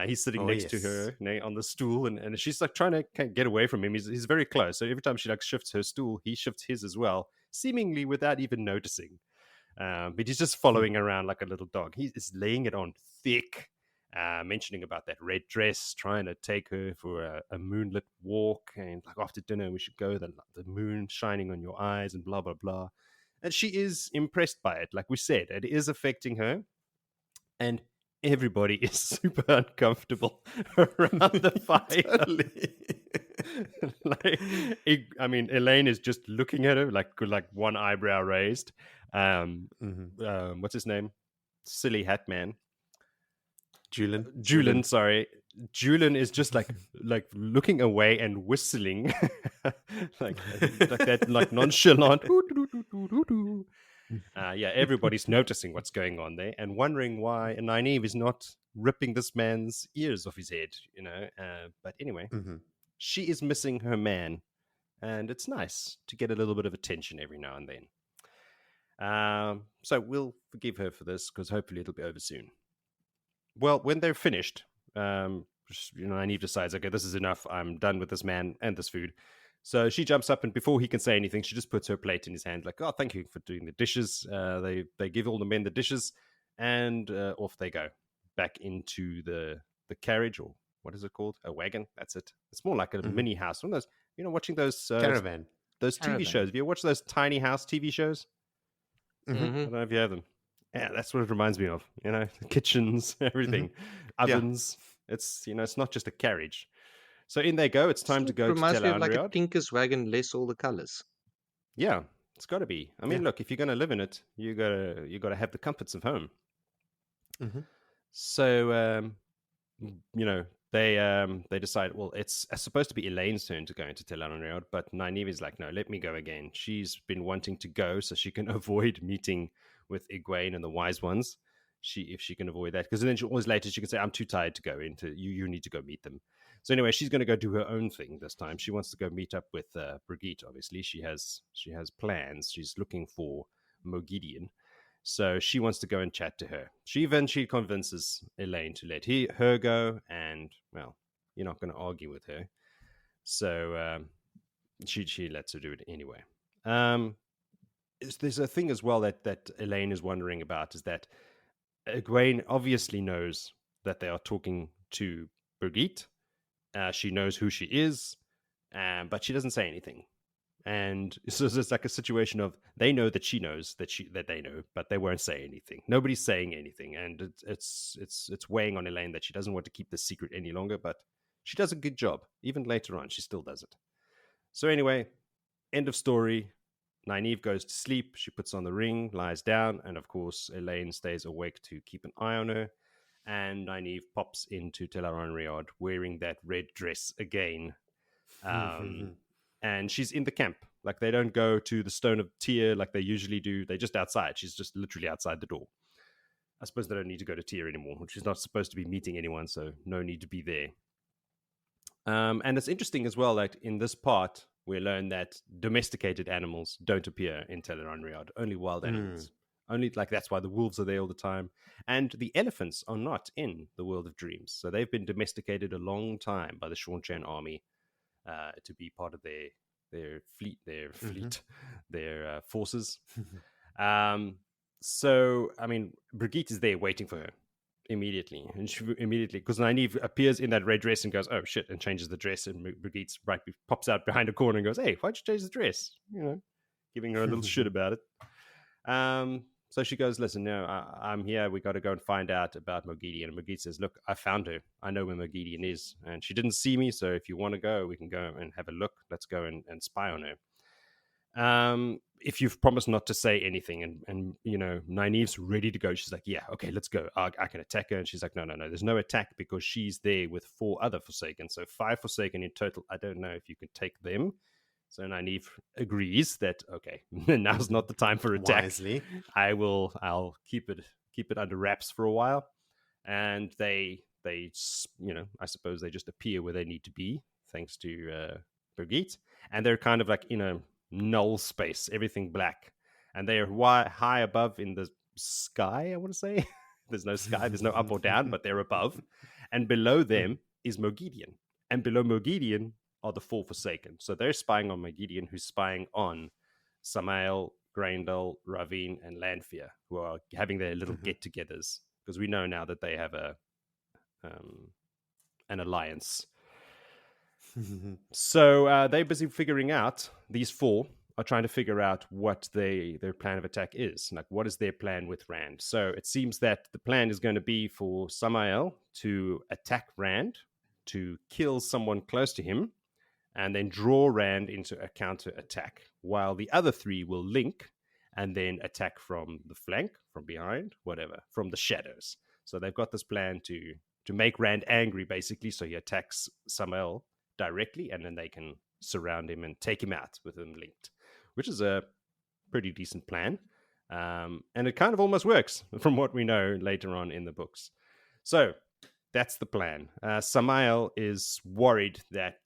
He's sitting next to her on the stool, and she's like trying to kind of get away from him. He's very close, so every time she like shifts her stool, he shifts his as well, seemingly without even noticing. But he's just following around like a little dog. He is laying it on thick, mentioning about that red dress, trying to take her for a moonlit walk, and like after dinner we should go. The moon shining on your eyes, and blah blah blah. And she is impressed by it. Like we said, it is affecting her, and everybody is super uncomfortable around the fire. Elaine is just looking at her like one eyebrow raised. What's his name? Silly hat man. Julian, sorry. Julian is just like looking away and whistling like that, like nonchalant. Everybody's noticing what's going on there and wondering why Nynaeve is not ripping this man's ears off his head, But anyway, she is missing her man, and it's nice to get a little bit of attention every now and then. So we'll forgive her for this because hopefully it'll be over soon. Well, when they're finished, Nynaeve decides, okay, this is enough. I'm done with this man and this food. So she jumps up, and before he can say anything, she just puts her plate in his hand, like, oh, thank you for doing the dishes. They give all the men the dishes, and off they go back into the carriage, or what is it called? A wagon. That's it. It's more like a mini house. One of those, watching those caravan. Those TV shows. Have you watched those tiny house TV shows? I don't know if you have them. Yeah, that's what it reminds me of. Kitchens, everything, ovens. Yeah. It's not just a carriage. So in they go. It's time to go to Tel'aran'rhiod. Reminds me of like a Tinker's wagon, less all the colors. Yeah, it's got to be. I mean, look, if you're going to live in it, you gotta have the comforts of home. So they decide. Well, it's supposed to be Elaine's turn to go into Tel'aran'rhiod, but Nynaeve is like, no, let me go again. She's been wanting to go so she can avoid meeting with Egwene and the Wise Ones. if she can avoid that, because then she always later she can say, I'm too tired to go into, you need to go meet them. So anyway, she's going to go do her own thing this time. She wants to go meet up with Birgitte. Obviously, she has plans. She's looking for Moghedien, so she wants to go and chat to her. She eventually convinces Elaine to let her go, and well, you're not going to argue with her, so she lets her do it anyway. There's a thing as well that Elaine is wondering about, is that Egwene obviously knows that they are talking to Birgitte. She knows who she is, but she doesn't say anything. And so it's like a situation of they know that she knows that they know, but they won't say anything. Nobody's saying anything, and it's weighing on Elaine that she doesn't want to keep the secret any longer. But she does a good job. Even later on, she still does it. So anyway, end of story. Nynaeve goes to sleep. She puts on the ring, lies down, and of course Elaine stays awake to keep an eye on her. And Nynaeve pops into Tel'aran'rhiod wearing that red dress again. And she's in the camp. Like, they don't go to the Stone of Tyr like they usually do. They're just outside. She's just literally outside the door. I suppose they don't need to go to Tyr anymore. She's not supposed to be meeting anyone, so no need to be there. And it's interesting as well that in this part, we learn that domesticated animals don't appear in Tel'aran'rhiod, only wild animals. Only, like, that's why the wolves are there all the time. And the elephants are not in the World of Dreams. So they've been domesticated a long time by the Seanchan army to be part of their fleet, their forces. So, I mean, Birgitte is there waiting for her immediately. And she immediately, because Nynaeve appears in that red dress and goes, oh shit, and changes the dress. And Brigitte's pops out behind a corner and goes, hey, why'd you change the dress? You know, giving her a little shit about it. So she goes, listen, no, I'm here. We got to go and find out about Moghedien. And Birgitte says, look, I found her. I know where Moghedien is. And she didn't see me. So if you want to go, we can go and have a look. Let's go and spy on her. If you've promised not to say anything. And you know, Nynaeve's ready to go. She's like, yeah, okay, let's go. I can attack her. And she's like, no. There's no attack because she's there with 4 other Forsaken. So 5 Forsaken in total. I don't know if you can take them. So Nynaeve agrees that, okay, now's not the time for attack. Wisely. I'll keep it under wraps for a while. And they you know, I suppose they just appear where they need to be, thanks to Birgitte. And they're kind of like in a null space, everything black. And they're high above in the sky, I want to say. There's no sky, there's no up or down, but they're above. And below them is Moghedien. And below Moghedien are the 4 Forsaken. So they're spying on Moghedien, who's spying on Samael, Graendal, Ravine, and Lanfear, who are having their little get-togethers. Because we know now that they have an alliance. So they're busy figuring out, these 4 are trying to figure out what their plan of attack is. Like, what is their plan with Rand? So it seems that the plan is going to be for Samael to attack Rand, to kill someone close to him, and then draw Rand into a counter attack, while the other 3 will link and then attack from the flank, from behind, whatever, from the shadows. So they've got this plan to make Rand angry, basically, so he attacks Samael directly, and then they can surround him and take him out with him linked, which is a pretty decent plan. And it kind of almost works from what we know later on in the books. So that's the plan. Samael is worried that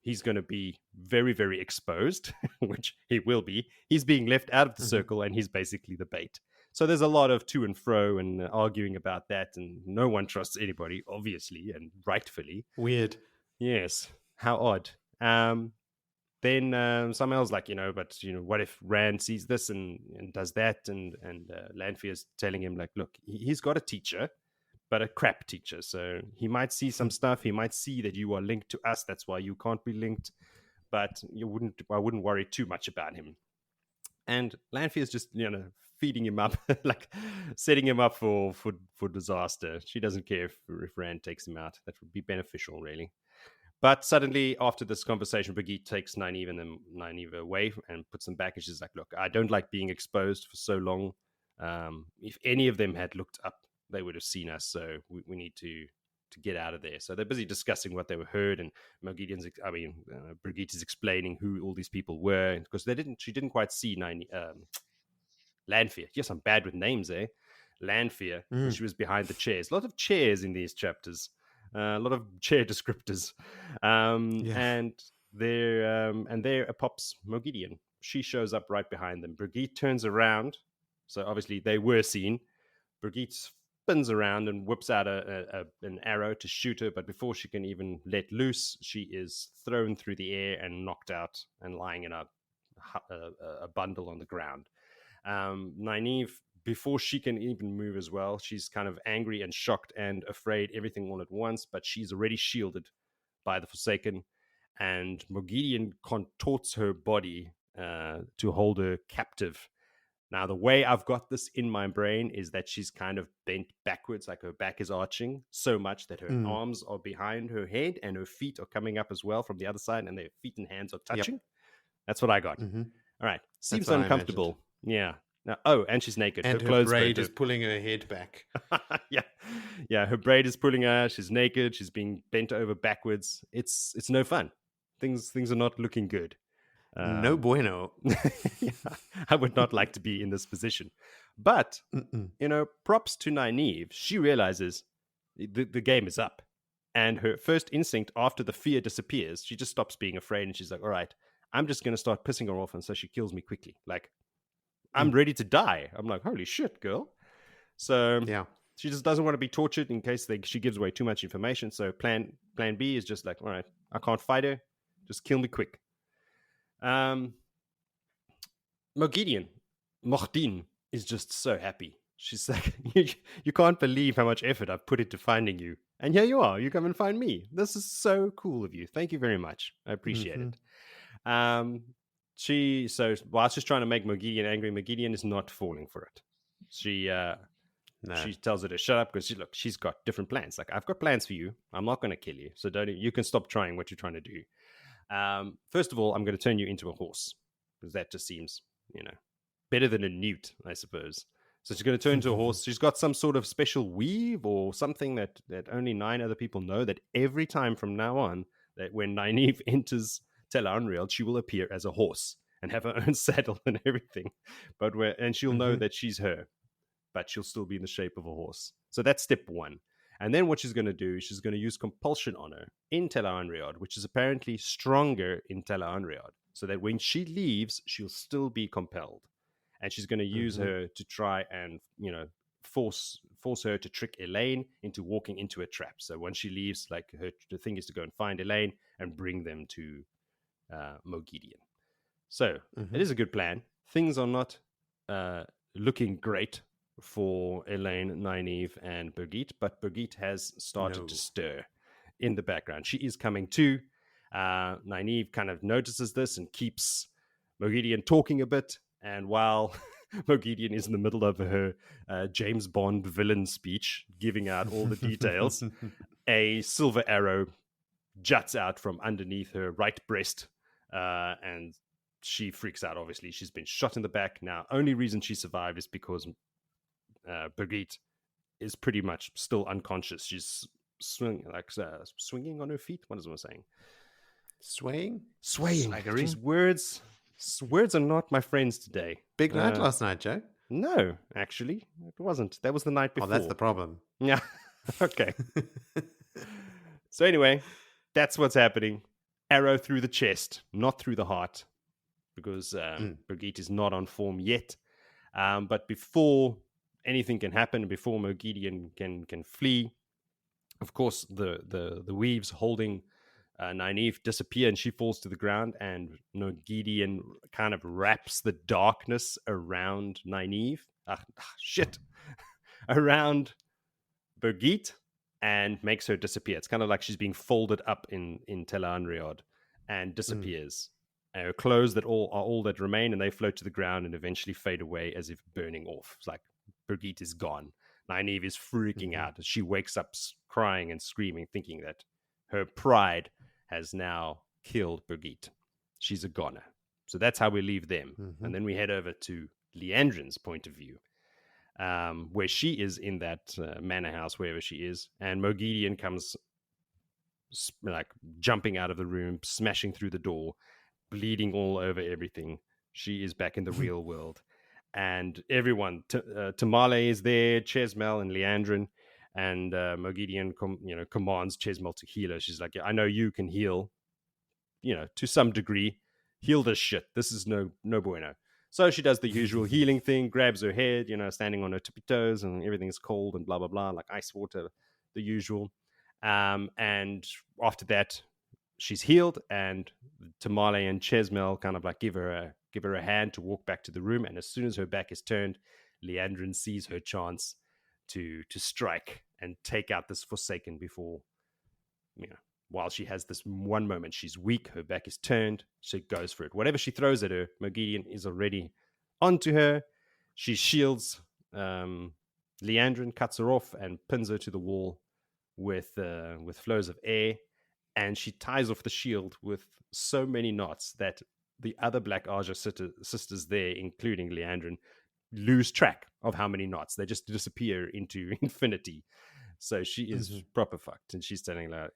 he's going to be very, very exposed, which he will be. He's being left out of the circle, and he's basically the bait. So there's a lot of to and fro and arguing about that, and no one trusts anybody, obviously, and rightfully. Weird. Yes. How odd. Then Samael's like, but what if Rand sees this and does that, and Lanfear's telling him, like, look, he's got a teacher, but a crap teacher. So he might see some stuff. He might see that you are linked to us. That's why you can't be linked. But I wouldn't worry too much about him. And Lanfear's just, feeding him up, like setting him up for disaster. She doesn't care if Rand takes him out. That would be beneficial, really. But suddenly, after this conversation, Birgitte takes Nynaeve away and puts them back. And she's like, look, I don't like being exposed for so long. If any of them had looked up, they would have seen us. So we need to get out of there. So they're busy discussing what they were heard. And Birgitte is explaining who all these people were. Because she didn't quite see Lanfear. Yes, I'm bad with names, eh? Lanfear, and she was behind the chairs. A lot of chairs in these chapters, a lot of chair descriptors. And there pops Moghedien. She shows up right behind them. Birgitte turns around, so obviously they were seen. Birgitte spins around and whips out an arrow to shoot her, but before she can even let loose, she is thrown through the air and knocked out and lying in a bundle on the ground. Nynaeve, before she can even move as well, she's kind of angry and shocked and afraid, everything all at once, but she's already shielded by the Forsaken, and Moghedien contorts her body to hold her captive. Now, the way I've got this in my brain is that she's kind of bent backwards, like her back is arching so much that her arms are behind her head and her feet are coming up as well from the other side, and their feet and hands are touching. Yep. That's what I got. All right. Seems uncomfortable. Yeah. Now, and she's naked. And her braid is pulling her head back. Yeah. Her braid is pulling her. She's naked. She's being bent over backwards. It's no fun. Things are not looking good. No bueno. Yeah, I would not like to be in this position. But, props to Nynaeve. She realizes the game is up. And her first instinct after the fear disappears, she just stops being afraid. And she's like, all right, I'm just going to start pissing her off. And so she kills me quickly. Like, I'm ready to die. I'm like, holy shit, girl. So yeah, she just doesn't want to be tortured in case she gives away too much information. So plan B is just like, all right, I can't fight her. Just kill me quick. Moghedien is just so happy. She's like, you can't believe how much effort I've put into finding you. And here you are. You come and find me. This is so cool of you. Thank you very much. I appreciate it. So while she's trying to make Moghedien angry, Moghedien is not falling for it. She tells her to shut up because she's got different plans. Like, I've got plans for you. I'm not going to kill you. So you can stop trying what you're trying to do. First of all, I'm going to turn you into a horse because that just seems, better than a newt, I suppose. So she's going to turn into a horse. She's got some sort of special weave or something that only 9 other people know, that every time from now on, that when Nynaeve enters Tel'aran'rhiod, she will appear as a horse and have her own saddle and everything. And she'll know that she's her, but she'll still be in the shape of a horse. So that's step 1. And then what she's going to do is she's going to use compulsion on her in Tel'aran'rhiod, which is apparently stronger in Tel'aran'rhiod, so that when she leaves, she'll still be compelled. And she's going to use her to try and, force her to trick Elaine into walking into a trap. So when she leaves, the thing is to go and find Elaine and bring them to Moghedien. So it is a good plan. Things are not looking great for Elaine, Nynaeve, and Birgitte, but Birgitte has started to stir in the background. She is coming too. Nynaeve kind of notices this and keeps Moghedien talking a bit. And while Moghedien is in the middle of her James Bond villain speech, giving out all the details, a silver arrow juts out from underneath her right breast, and she freaks out, obviously. She's been shot in the back. Now, only reason she survived is because Birgitte is pretty much still unconscious. She's swinging on her feet. What is one saying? Swaying. These words are not my friends today. Big night last night, Joe. No, actually, it wasn't. That was the night before. Oh, that's the problem. Yeah. Okay. So anyway, that's what's happening. Arrow through the chest, not through the heart, because Birgitte is not on form yet. But before anything can happen, before Moghedien can flee, of course, the weaves holding Nynaeve disappear, and she falls to the ground, and Moghedien kind of wraps the darkness around Nynaeve. Around Birgitte, and makes her disappear. It's kind of like she's being folded up in Tel'aran'rhiod and disappears. Her clothes are all that remain, and they float to the ground and eventually fade away as if burning off. It's like Birgitte is gone. Nynaeve is freaking out as she wakes up crying and screaming, thinking that her pride has now killed Birgitte. She's a goner. So that's how we leave them. And then we head over to Liandrin's point of view, where she is in that manor house, wherever she is. And Moghedien comes jumping out of the room, smashing through the door, bleeding all over everything. She is back in the real world. and everyone, Tamale is there, Chesmel and Liandrin, and Moghedien, commands Chesmel to heal her. She's like, I know you can heal, to some degree. Heal this shit. This is no bueno. So she does the usual healing thing, grabs her head, standing on her tippy toes, and everything's cold and blah, blah, blah, like ice water, the usual. And after that, she's healed, and Tamale and Chesmel kind of like give her a hand to walk back to the room. And as soon as her back is turned, Liandrin sees her chance to strike and take out this Forsaken before, while she has this one moment, she's weak, her back is turned, she goes for it. Whatever she throws at her, Moghedien is already onto her. She shields Liandrin, cuts her off, and pins her to the wall with flows of air. And she ties off the shield with so many knots that the other Black Aja sisters there, including Liandrin, lose track of how many knots. They just disappear into infinity. So she is proper fucked. And she's telling her,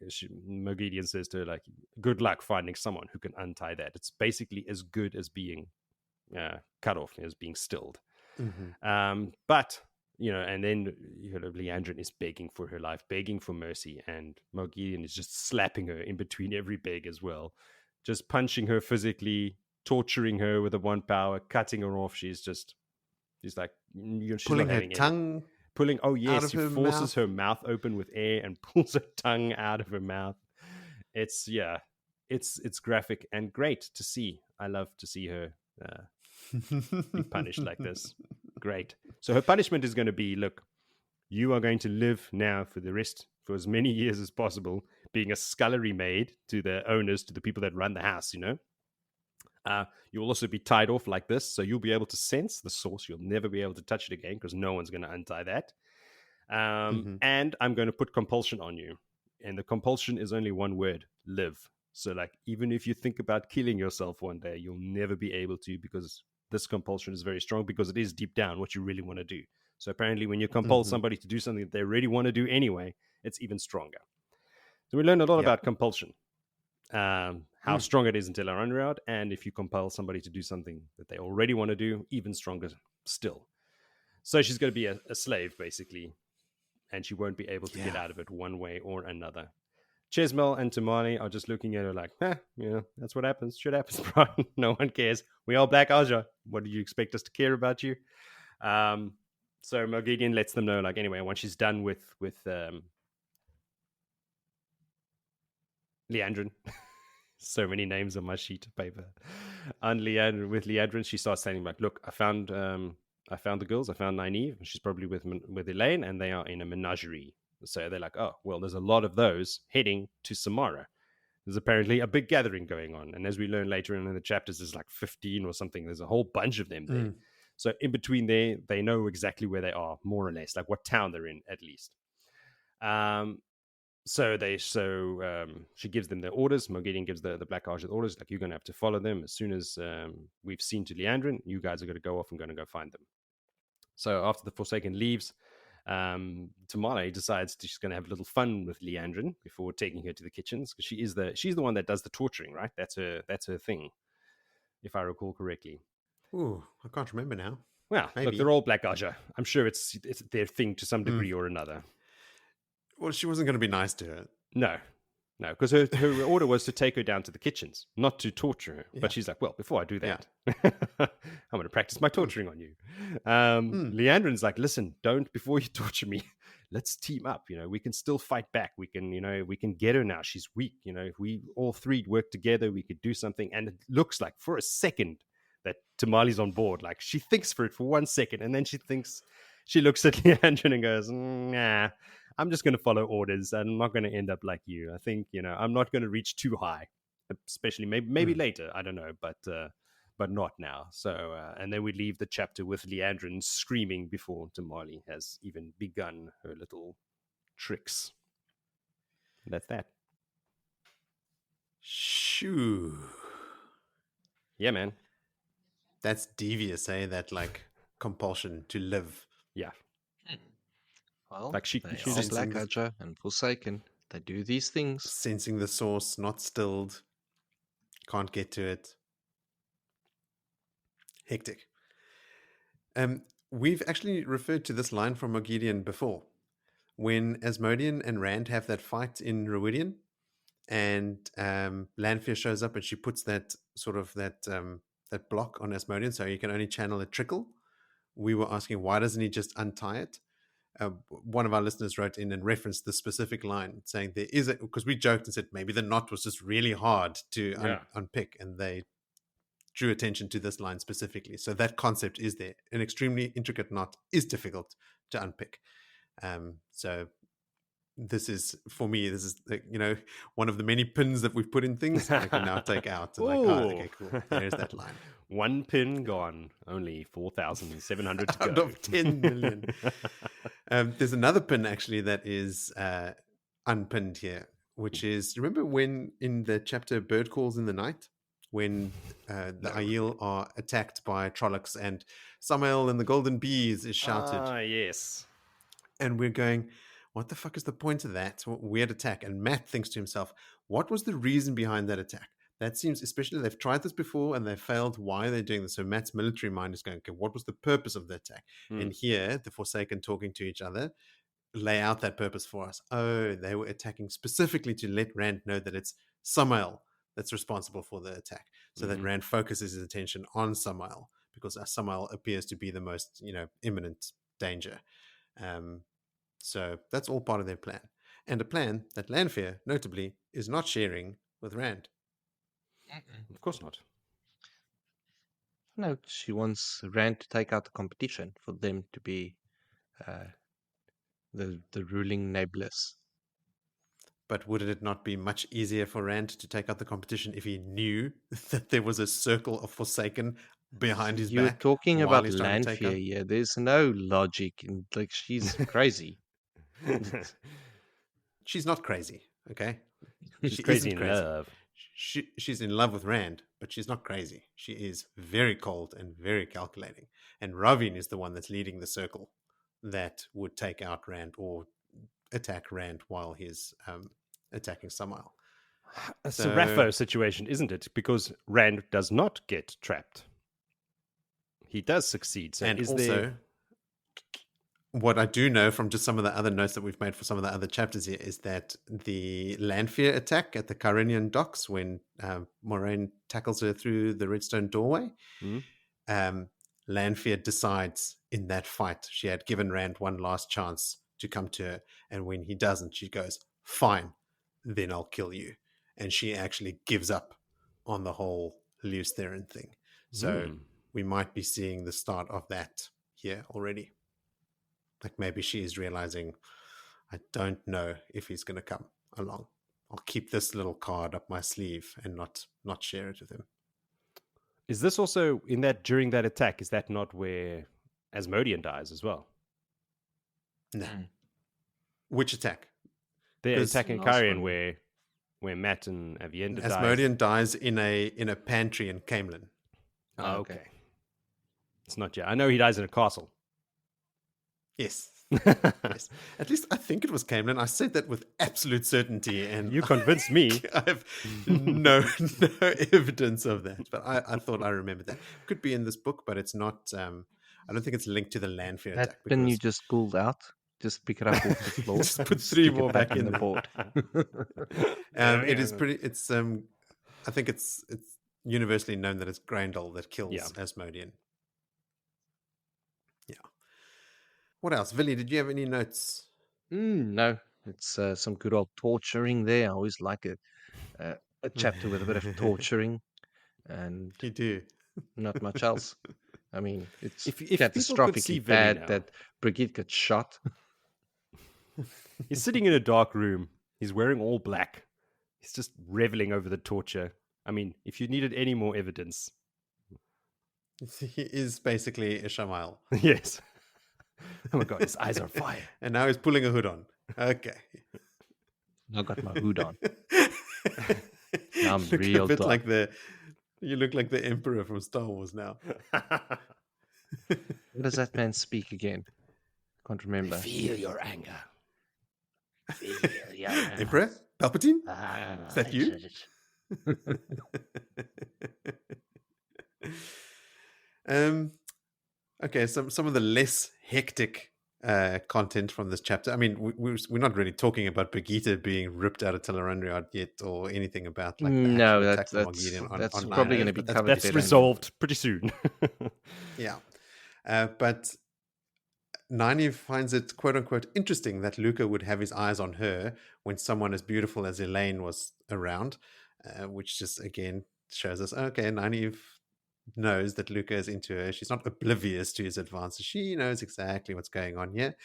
Moghedien says to her, like, good luck finding someone who can untie that. It's basically as good as being cut off, as being stilled. But, and then Liandrin is begging for her life, begging for mercy. And Moghedien is just slapping her in between every beg as well. Just punching her physically, torturing her with the one power, cutting her off. She's like, she's pulling not her having tongue. Oh yes, she forces mouth. her mouth open with air and pulls her tongue out of her mouth. It's graphic and great to see. I love to see her be punished like this. Great. So her punishment is going to be, look, you are going to live now for as many years as possible, being a scullery maid to the owners, to the people that run the house, You will also be tied off like this, so you'll be able to sense the source. You'll never be able to touch it again because no one's going to untie that. And I'm going to put compulsion on you. And the compulsion is only one word: live. So, like, even if you think about killing yourself one day, you'll never be able to, because this compulsion is very strong, because it is deep down what you really want to do. So apparently when you compel somebody to do something that they really want to do anyway, it's even stronger. So we learned a lot about compulsion. How strong it is in Tel'aran'rhiod, and if you compel somebody to do something that they already want to do, even stronger still. So she's going to be a slave, basically, and she won't be able to get out of it one way or another. Chesmel and Tamale are just looking at her like, that's what happens. Shit happens, bro. No one cares. We are Black Aja. What do you expect us to care about you? So Moghedien lets them know, like, anyway, once she's done with Liandrin. So many names on my sheet of paper. And with Liandrin, she starts saying, like, look, I found the girls. I found Nynaeve. She's probably with Elaine, and they are in a menagerie. So they're like, oh, well, there's a lot of those heading to Samara. There's apparently a big gathering going on. And as we learn later in the chapters, there's like 15 or something. There's a whole bunch of them there. So in between there, they know exactly where they are, more or less, like what town they're in, at least. So she gives them the orders. Moghedien gives the Black Aja orders, like, you're going to have to follow them. As soon as we've seen to Liandrin, you guys are going to go off and going to go find them. So after the Forsaken leaves, Tamale decides she's going to have a little fun with Liandrin before taking her to the kitchens, because she's the one that does the torturing, right? That's her thing, if I recall correctly. Ooh, I can't remember now. Well, maybe. Look, they're all Black Aja. I'm sure it's their thing to some degree or another. Well, she wasn't going to be nice to her. No, because her order was to take her down to the kitchens, not to torture her. Yeah. But she's like, well, before I do that, I'm going to practice my torturing on you. Liandrin's like, listen, before you torture me, let's team up. We can still fight back. We can get her now. She's weak. If we all three work together, we could do something. And it looks like for a second that Tamale's on board. Like, she thinks for it for 1 second, and then she looks at Liandrin and goes, nah, I'm just going to follow orders. I'm not going to end up like you. I think, I'm not going to reach too high, especially maybe later. I don't know, but not now. So, and then we leave the chapter with Liandrin screaming before Tamale has even begun her little tricks. And that's that. Shoo. Yeah, man. That's devious, eh? That, like, compulsion to live. Yeah. Well, like she just Black Aja and Forsaken. They do these things. Sensing the source, not stilled. Can't get to it. Hectic. We've actually referred to this line from Moghedien before. When Asmodean and Rand have that fight in Rhuidean, and Lanfear shows up and she puts that sort of that block on Asmodean, so you can only channel a trickle. We were asking, why doesn't he just untie it? One of our listeners wrote in and referenced the specific line, saying there is a, because we joked and said maybe the knot was just really hard to unpick, and they drew attention to this line specifically. So that concept is there. An extremely intricate knot is difficult to unpick. So this is, for me, this is one of the many pins that we've put in things I can now take out. And okay, cool. There's that line. One pin gone. Only 4,700 to go. Out of 10 million. There's another pin actually that is unpinned here, which is, remember when in the chapter Bird Calls in the Night, when the Aiel are attacked by Trollocs and Samael and the Golden Bees is shouted. Ah, yes. And we're going, what the fuck is the point of that? What weird attack. And Matt thinks to himself, what was the reason behind that attack? That seems, especially they've tried this before and they've failed. Why are they doing this? So Matt's military mind is going, okay, what was the purpose of the attack? And here, the Forsaken talking to each other lay out that purpose for us. Oh, they were attacking specifically to let Rand know that it's Samael that's responsible for the attack. So that Rand focuses his attention on Samael, because Samael appears to be the most, imminent danger. So that's all part of their plan. And a plan that Lanfear, notably, is not sharing with Rand. Of course not. No, she wants Rand to take out the competition for them to be the ruling noblesse. But would it not be much easier for Rand to take out the competition if he knew that there was a circle of Forsaken behind his back? You're talking while about he's trying to take Lanfear out- here. There's no logic. Like, she's crazy. She's not crazy, okay? She's She crazy isn't in love. She's in love with Rand, but she's not crazy. She is very cold and very calculating. And Ravin is the one that's leading the circle that would take out Rand or attack Rand while he's attacking Samael. A Serapho situation, isn't it? Because Rand does not get trapped. He does succeed. So And is also, there... what I do know from just some of the other notes that we've made for some of the other chapters here is that the Lanfear attack at the Carinian docks, when Moraine tackles her through the redstone doorway, Lanfear decides in that fight, she had given Rand one last chance to come to her. And when he doesn't, she goes, fine, then I'll kill you. And she actually gives up on the whole Lews Therin thing. So we might be seeing the start of that here already. Like maybe she is realizing, I don't know if he's going to come along. I'll keep this little card up my sleeve and not share it with him. Is this also in that during that attack? Is that not where Asmodean dies as well? No. Which attack? The attack in last Carrion one. where Matt and Avienda dies. Asmodean dies in a pantry in Camelin. Oh, okay. It's not yet. I know he dies in a castle. Yes. Yes. At least I think it was Camelin. I said that with absolute certainty, and You convinced me. I have no evidence of that. But I thought I remembered that. Could be in this book, but it's not. I don't think it's linked to the Lanfear That attack. pin you just pulled out, just pick it up off the floor. Just put three stick it more back in the there. board. It is pretty. It's I think it's universally known that it's Grendel that kills Asmodean. Yeah. What else, Villy? Did you have any notes? No, it's some good old torturing there. I always like a chapter with a bit of torturing and You do. not much else. I mean, it's If people could see catastrophically Vinny bad now. that Birgitte gets shot. He's sitting in a dark room. He's wearing all black. He's just reveling over the torture. I mean, if you needed any more evidence. He is basically a Shamael. Yes. Oh my God, his eyes are fire. And now he's pulling a hood on. Okay. I got my hood on. Now I'm Look real a bit dark. like you look like the Emperor from Star Wars now. What does that man speak again? Can't remember. Feel your anger. Emperor? Palpatine? Is that you? Okay, some of the less hectic content from this chapter. I mean, we're not really talking about Birgitte being ripped out of Tel'aran'rhiod yet, or anything about like the No, actual attack from that's Moghedien that's on probably going to Nynaeve, be but that's covered That's better. resolved pretty soon. yeah. But Nynaeve finds it quote unquote interesting that Luca would have his eyes on her when someone as beautiful as Elaine was around, which just again shows us okay, Nynaeve knows that Luca is into her. She's not oblivious to his advances. She knows exactly what's going on here.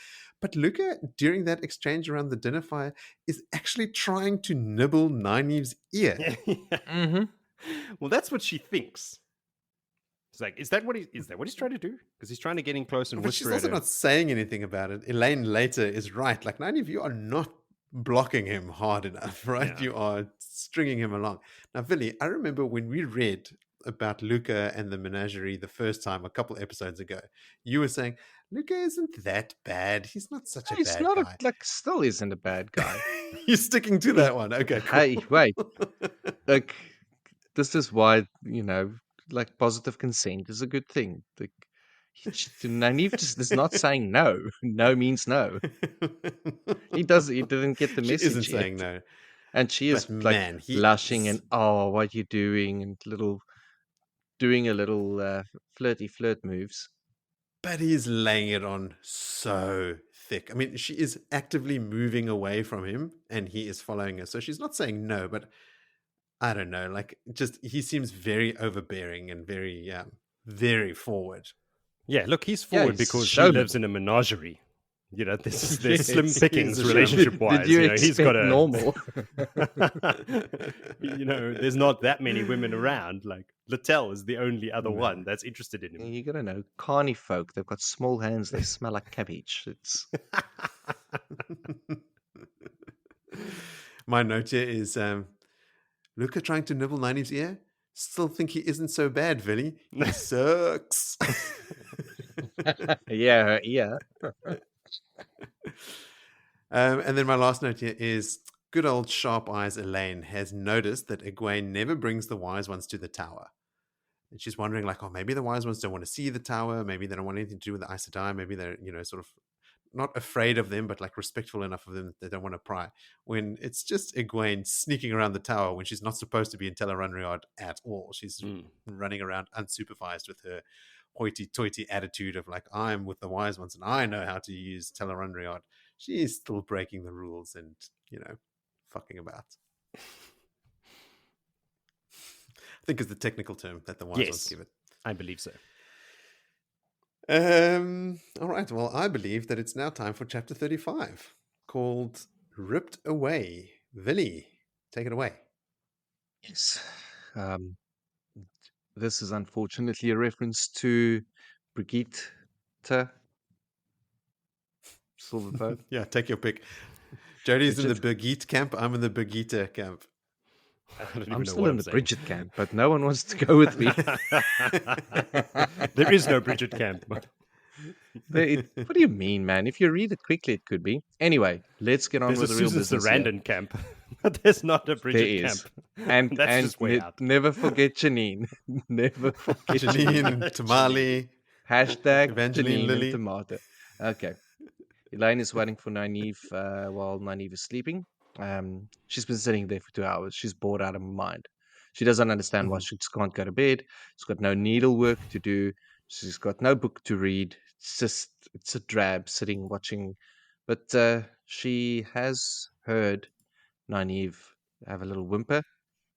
But Luca, during that exchange around the dinner fire, is actually trying to nibble Nynaeve's ear. Mm-hmm. Well, that's what she thinks. It's like, is that what he's trying to do? Because he's trying to get in close and But she's whisper at also her. not saying anything about it. Elaine later is right. Like, Nynaeve, you are not blocking him hard enough, right? Yeah. You are stringing him along. Now, Villy, I remember when we read about Luca and the menagerie the first time a couple episodes ago, you were saying, Luca isn't that bad. He's not such a He's bad not guy. still isn't a bad guy. You're sticking to that one. Okay, cool. Hey, wait. Like, this is why, like positive consent is a good thing. Like, Nynaeve just is not saying no. No means no. He didn't get the She message isn't yet. saying no. And she is But like man, he blushing is... and, oh, what you doing? And doing a little flirty flirt moves. But he's laying it on so thick. I mean, she is actively moving away from him and he is following her. So she's not saying no, but I don't know. Like, just he seems very overbearing and very, very forward. Yeah, look, he's Yeah, forward he's because he showman. lives in a menagerie. There's Yes, slim he is pickings a relationship wise. Did you He's got expect a normal? there's not that many women around. Like Littell is the only other No. one that's interested in him. You gotta know, carny folk, they've got small hands, they smell like cabbage. It's My note here is Luca trying to nibble Nynaeve's ear. Still think he isn't so bad, Villy. He sucks. yeah. And then my last note here is good old sharp eyes Elaine has noticed that Egwene never brings the wise ones to the tower. And she's wondering, like, oh, maybe the wise ones don't want to see the tower. Maybe they don't want anything to do with the Aes Sedai. Maybe they're, sort of not afraid of them, but like respectful enough of them that they don't want to pry. When it's just Egwene sneaking around the tower when she's not supposed to be in Tel'aran'rhiod at all. She's running around unsupervised with her hoity-toity attitude of like, I'm with the wise ones and I know how to use Tel'aran'rhiod. She is still breaking the rules and, fucking about. I think is the technical term that the wise ones give it. I believe so. All right. Well, I believe that it's now time for chapter 35, called Ripped Away. Villy, take it away. Yes. This is unfortunately a reference to Brigitte Silverberg. Yeah, take your pick. Jody's in the Birgitte camp. I'm in the Birgitte camp. I'm still in the Bridget camp, but no one wants to go with me. There is no Bridget camp. What do you mean, man? If you read it quickly, it could be. Anyway, let's get on There's with a the real Susan business. Sarandon camp, but there's not a Bridget There camp. is. And that's just way out. Never forget Janine. Never forget Janine, Tamale, Hashtag Evangeline Janine Lily. and tomato. Okay. Elaine is waiting for Nynaeve while Nynaeve is sleeping. She's been sitting there for 2 hours. She's bored out of her mind. She doesn't understand why she just can't go to bed. She's got no needlework to do. She's got no book to read. It's a drab sitting watching. But she has heard Nynaeve have a little whimper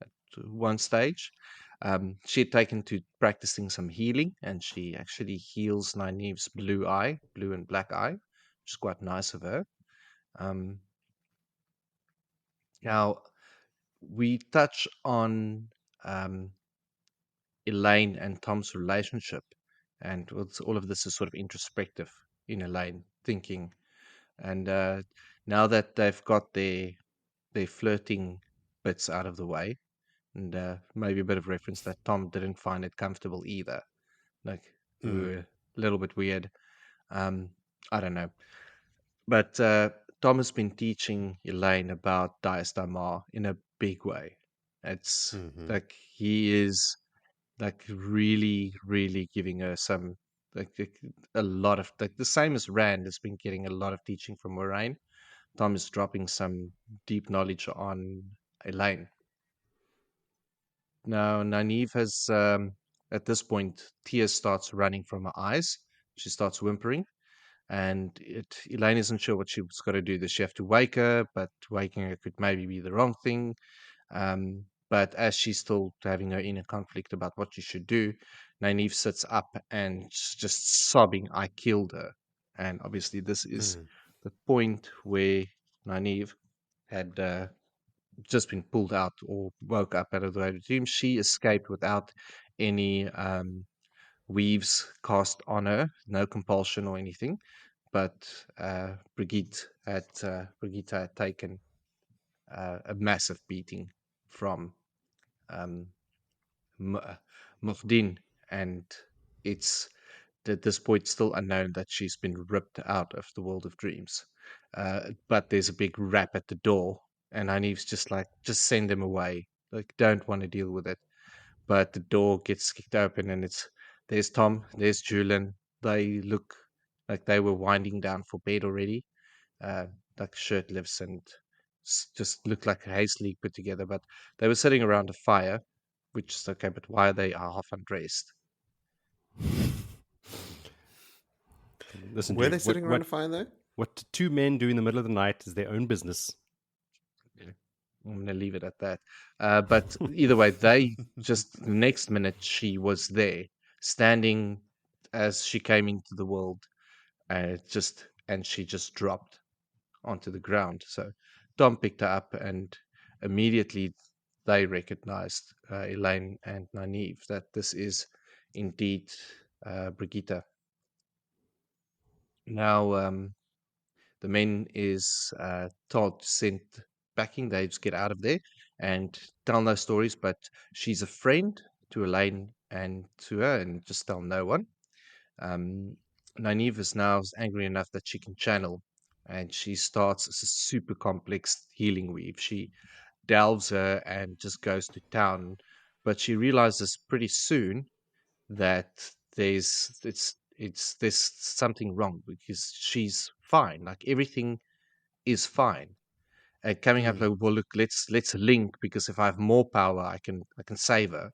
at one stage. She had taken to practicing some healing, and she actually heals Nynaeve's blue and black eye, which is quite nice of her. Now, we touch on Elaine and Tom's relationship, and all of this is sort of introspective in Elaine thinking. And now that they've got their flirting bits out of the way, and maybe a bit of reference that Tom didn't find it comfortable either, like a little bit weird. I don't know, but Tom has been teaching Elaine about Dias Daimar in a big way. It's like he is like really, really giving her some like a lot of like the same as Rand has been getting a lot of teaching from Moraine. Tom is dropping some deep knowledge on Elaine. Now Nynaeve has at this point tears starts running from her eyes. She starts whimpering, and Elaine isn't sure what she's got to do. Does she have to wake her? But waking her could maybe be the wrong thing. But as she's still having her inner conflict about what she should do, Nynaeve sits up and just sobbing, "I killed her." And obviously, this is Mm. the point where Nynaeve had just been pulled out or woke up out of the dream. She escaped without any weaves cast on her, no compulsion or anything. But Birgitte had taken a massive beating from um, Moghedien, and it's at this point still unknown that she's been ripped out of the world of dreams. But there's a big rap at the door, and Nynaeve's just like, just send them away. Like, don't want to deal with it. But the door gets kicked open, and there's Tom, there's Julian. They look like they were winding down for bed already, uh, like shirtless and just looked like hastily put together. But they were sitting around a fire, which is okay. But why they are half undressed? Listen, Were dude. they sitting around a fire though? What two men do in the middle of the night is their own business. I'm going to leave it at that. But either way, they just the next minute she was there, standing as she came into the world, and she just dropped onto the ground. So Tom picked her up, and immediately they recognized Elaine and Nynaeve that this is indeed Birgitte. Now, the men is told to send backing. They just get out of there and tell no stories, but she's a friend to Elaine and to her, and just tell no one. Um, Nynaeve is now angry enough that she can channel, and she starts a super complex healing weave. She delves her and just goes to town, but she realizes pretty soon that there's something wrong because she's fine. Like everything is fine. And coming up Mm. like, well, look, let's link because if I have more power, I can save her.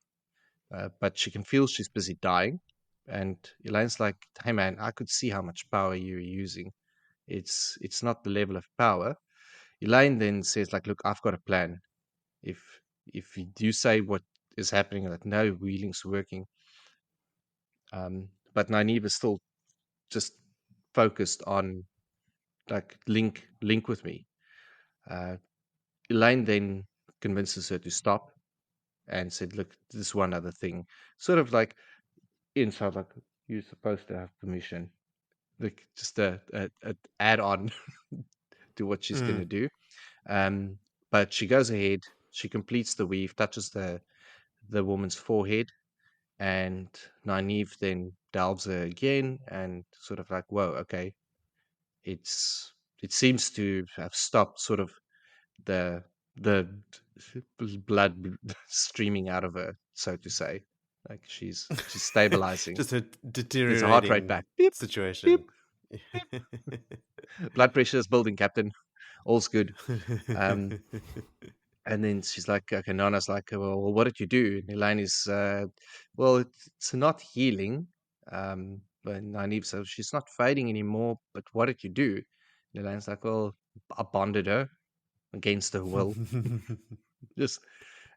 But she can feel she's busy dying, and Elaine's like, "Hey man, I could see how much power you're using. It's not the level of power." Elaine then says, "Like, look, I've got a plan. If you do say what is happening, that no healing's working." But Nynaeve is still just focused on like link with me. Uh, Elaine then convinces her to stop and said, "Look, this one other thing, sort of like inside, like you're supposed to have permission, like just a add on to what she's gonna Mm. do." But she goes ahead, she completes the weave, touches the woman's forehead, and Nynaeve then delves her again, and sort of like, whoa, okay, it's it seems to have stopped sort of the the blood streaming out of her, so to say. Like she's stabilizing. Just a There's a heart rate deteriorating back. Beep, situation. beep. Blood pressure is building, Captain. All's good. Um, and then she's like, okay, Nana's like, well, what did you do? And Elaine is, well, it's not healing. But Nynaeve says she's not fading anymore. But what did you do? And Elaine's like, well, I bonded her against her will. Just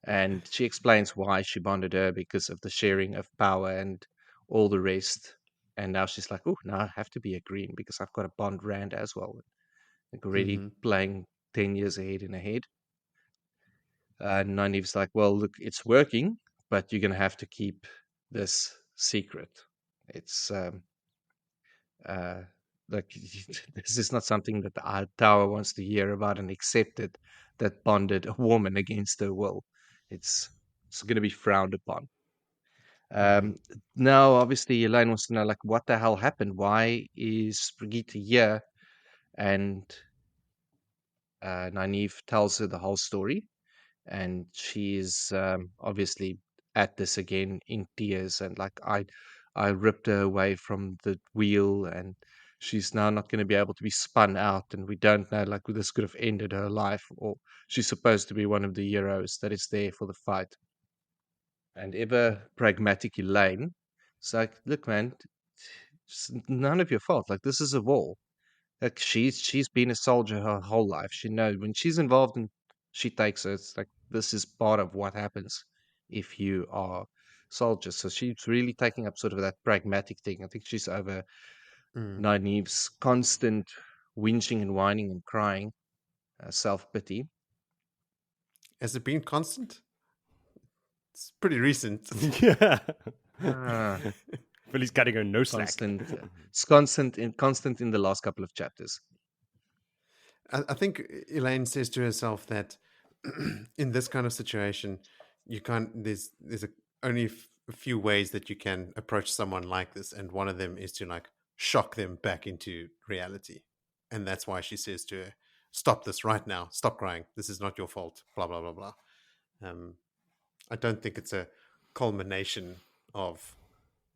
and she explains why she bonded her because of the sharing of power and all the rest. And now she's like, oh, now I have to be a green because I've got to bond Rand as well. Like already Mhm. playing 10 years ahead in ahead. And Nynaeve's like, well, look, it's working, but you're going to have to keep this secret. It's uh, like this is not something that the tower wants to hear about and accept it that bonded a woman against her will. It's going to be frowned upon. Mhm. Um, Now, obviously, Elaine wants to know, like, what the hell happened? Why is Brigitte here? And Nynaeve tells her the whole story, and she is obviously at this again in tears, and like, I ripped her away from the wheel, and she's now not going to be able to be spun out, and we don't know, like, this could have ended her life, or she's supposed to be one of the heroes that is there for the fight. And ever pragmatic Elaine, it's like, look, man, it's none of your fault. Like, this is a war. Like, she's been a soldier her whole life. She knows when she's involved and she takes it. It's like, this is part of what happens if you are soldiers. So she's really taking up sort of that pragmatic thing. I think she's over Nynaeve's constant whinging and whining and crying, self-pity. Has it been constant? It's pretty recent. Yeah. Ah, Billy's cutting her no slack. It's constant in the last couple of chapters. I think Elaine says to herself that in this kind of situation, you can't. There's only a few ways that you can approach someone like this, and one of them is to like shock them back into reality, and that's why she says to her, "Stop this right now! Stop crying! This is not your fault." Blah blah blah blah. I don't think it's a culmination of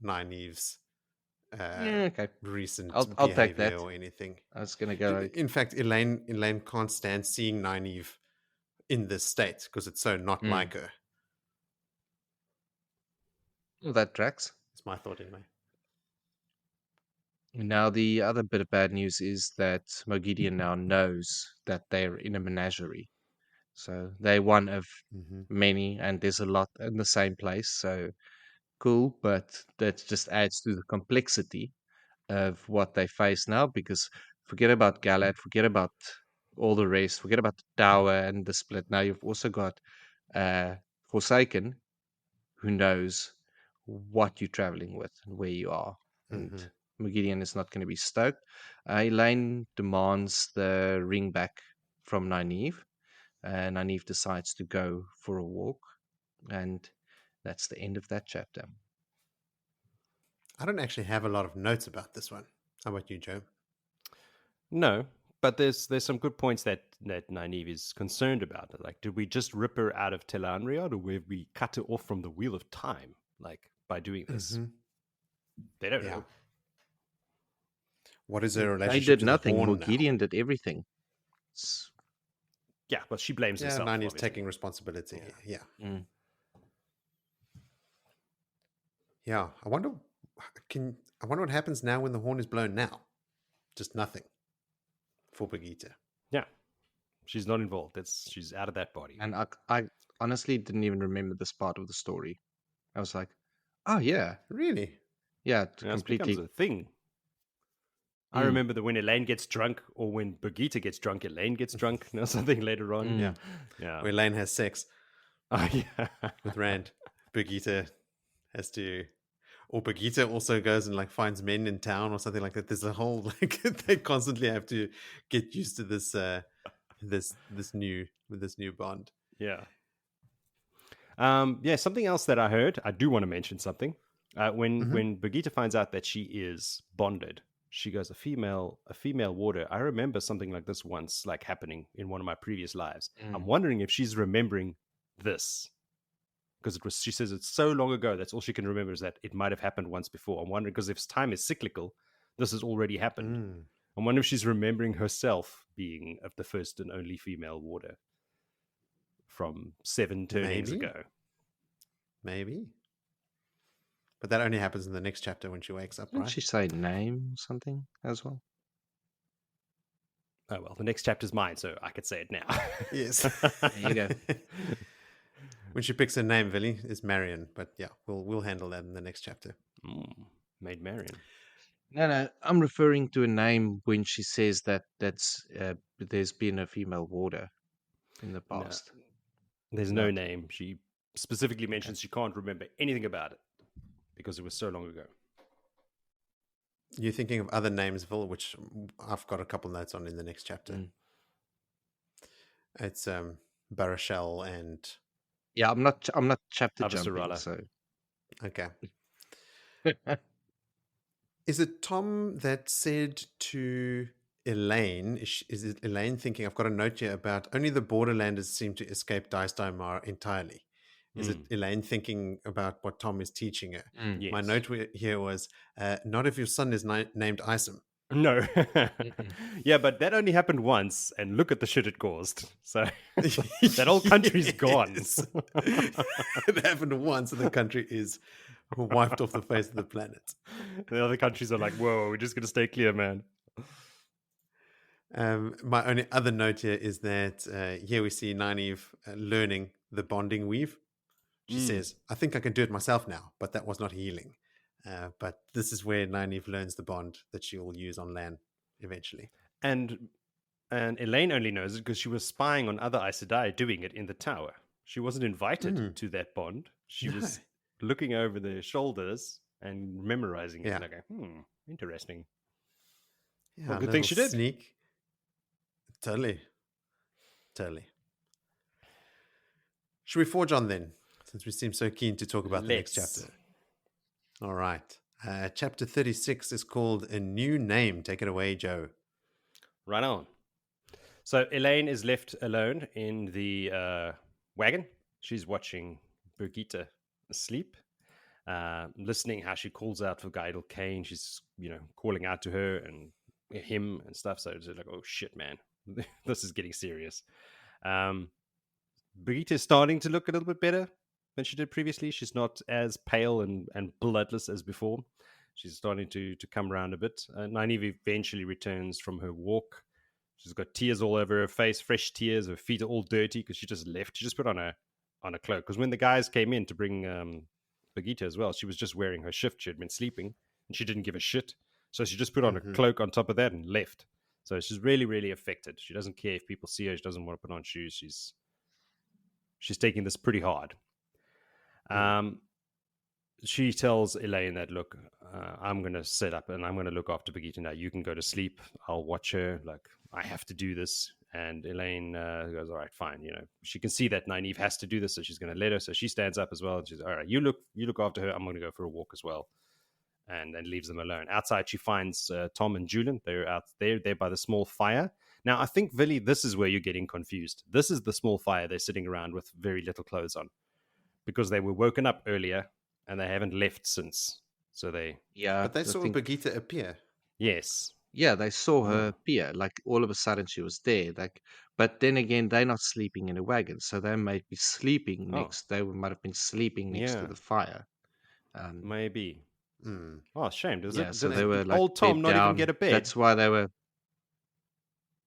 Nynaeve's Okay, recent I'll take behavior that. or anything. I was gonna go. In fact, Elaine can't stand seeing Nynaeve in this state because it's so not like her. Well, that tracks. It's my thought anyway. Now, the other bit of bad news is that Moghedien now knows that they're in a menagerie. So they're one of many, and there's a lot in the same place. So cool, but that just adds to the complexity of what they face now, because forget about Galad, forget about all the rest, forget about the tower and the split. Now you've also got Forsaken, who knows what you're traveling with and where you are. And Moghedien is not going to be stoked. Elaine demands the ring back from Nynaeve, and Nynaeve decides to go for a walk, and that's the end of that chapter. I don't actually have a lot of notes about this one. How about you, Joe? No, but there's some good points that Nynaeve is concerned about. Like, did we just rip her out of Tel'aran'rhiod, or have we cut her off from the wheel of time? Like, by doing this, they don't know. What is their relationship? They did to nothing. The Horn Moghedien did everything. Yeah, but she blames herself. Nynaeve's taking responsibility. Yeah. Yeah. I wonder what happens now when the horn is blown now. Just nothing for Birgitte. Yeah. She's not involved. She's out of that body. And I honestly didn't even remember this part of the story. I was like, oh yeah. Really? Yeah, It becomes a thing. I remember that when Elaine gets drunk, or when Birgitte gets drunk, Elaine gets drunk, or something later on. Yeah. Where Elaine has sex. Oh, yeah. With Rand. Birgitte has to... Or Birgitte also goes and like finds men in town or something like that. There's a whole like they constantly have to get used to this this new bond. Yeah. Something else that I heard, I do want to mention something. When Birgitte finds out that she is bonded, she goes, a female warder. I remember something like this once, like happening in one of my previous lives. I'm wondering if she's remembering this. Because she says it's so long ago, that's all she can remember, is that it might have happened once before. I'm wondering, because if time is cyclical, this has already happened. I'm wondering if she's remembering herself being of the first and only female warder from 7 turnings ago. Maybe. But that only happens in the next chapter when she wakes up, right? Didn't she say name or something as well? Oh, well, the next chapter's mine, so I could say it now. Yes. There you go. When she picks her name, Villy, is Marion. But yeah, we'll handle that in the next chapter. Maid Marion. No, I'm referring to a name when she says that's there's been a female warder in the past. No. There's no name. She specifically mentions she can't remember anything about it because it was so long ago. You're thinking of other names, Vil, which I've got a couple notes on in the next chapter. It's Barashel and... Yeah, I'm not chapter jumping, so... Okay. Is it Tom that said to Elaine, is it Elaine thinking, I've got a note here about only the Borderlanders seem to escape Dice Daimar entirely, Is it Elaine thinking about what Tom is teaching her? Mm. My Yes. note here was, not if your son is named Isom. No. Mm-mm. Yeah, but that only happened once, and look at the shit it caused. So that whole country's gone. Yes. It happened once, and the country is wiped off the face of the planet. The other countries are like, whoa, we're just going to stay clear, man. My only other note here is that here we see Nynaeve learning the bonding weave. She says, I think I can do it myself now, but that was not healing. But this is where Nynaeve learns the bond that she will use on Lan eventually. And Elaine only knows it because she was spying on other Aes Sedai doing it in the tower. She wasn't invited to that bond. She was looking over their shoulders and memorizing it. Yeah. And I go, interesting. Yeah, Well, a good thing she little did. Sneak. Totally. Should we forge on then, since we seem so keen to talk about the next Let's. chapter? All right. Chapter 36 is called A New Name. Take it away, Joe. Right on. So Elaine is left alone in the wagon. She's watching Birgitte asleep, listening how she calls out for Guidel Kane. She's, calling out to her and him and stuff. So it's like, oh shit, man, this is getting serious. Birgitte is starting to look a little bit better than she did previously. She's not as pale and bloodless as before. She's starting to come around a bit. Nynaeve eventually returns from her walk. She's got tears all over her face, fresh tears. Her feet are all dirty because she just left. She just put on a cloak. Because when the guys came in to bring Birgitte as well, she was just wearing her shift. She had been sleeping and she didn't give a shit. So she just put on a cloak on top of that and left. So she's really, really affected. She doesn't care if people see her. She doesn't want to put on shoes. She's taking this pretty hard. She tells Elaine that, look, I'm going to set up and I'm going to look after Birgitte now. You can go to sleep. I'll watch her. Like, I have to do this. And Elaine goes, all right, fine. She can see that Nynaeve has to do this, so she's going to let her. So she stands up as well. And she's, all right, you look after her. I'm going to go for a walk as well. And leaves them alone. Outside, she finds Tom and Julian. They're out there. They're by the small fire. Now, I think, Willie, this is where you're getting confused. This is the small fire they're sitting around with very little clothes on. Because they were woken up earlier and they haven't left since. So they... Yeah. But they saw Birgitte appear. Yes. Yeah, they saw her appear. Like, all of a sudden she was there. Like, but then again, they're not sleeping in a wagon. So they might be sleeping next. They might have been sleeping next to the fire. Maybe. Oh, shame. So they were like old Tom not down. even get a bed? That's why they were...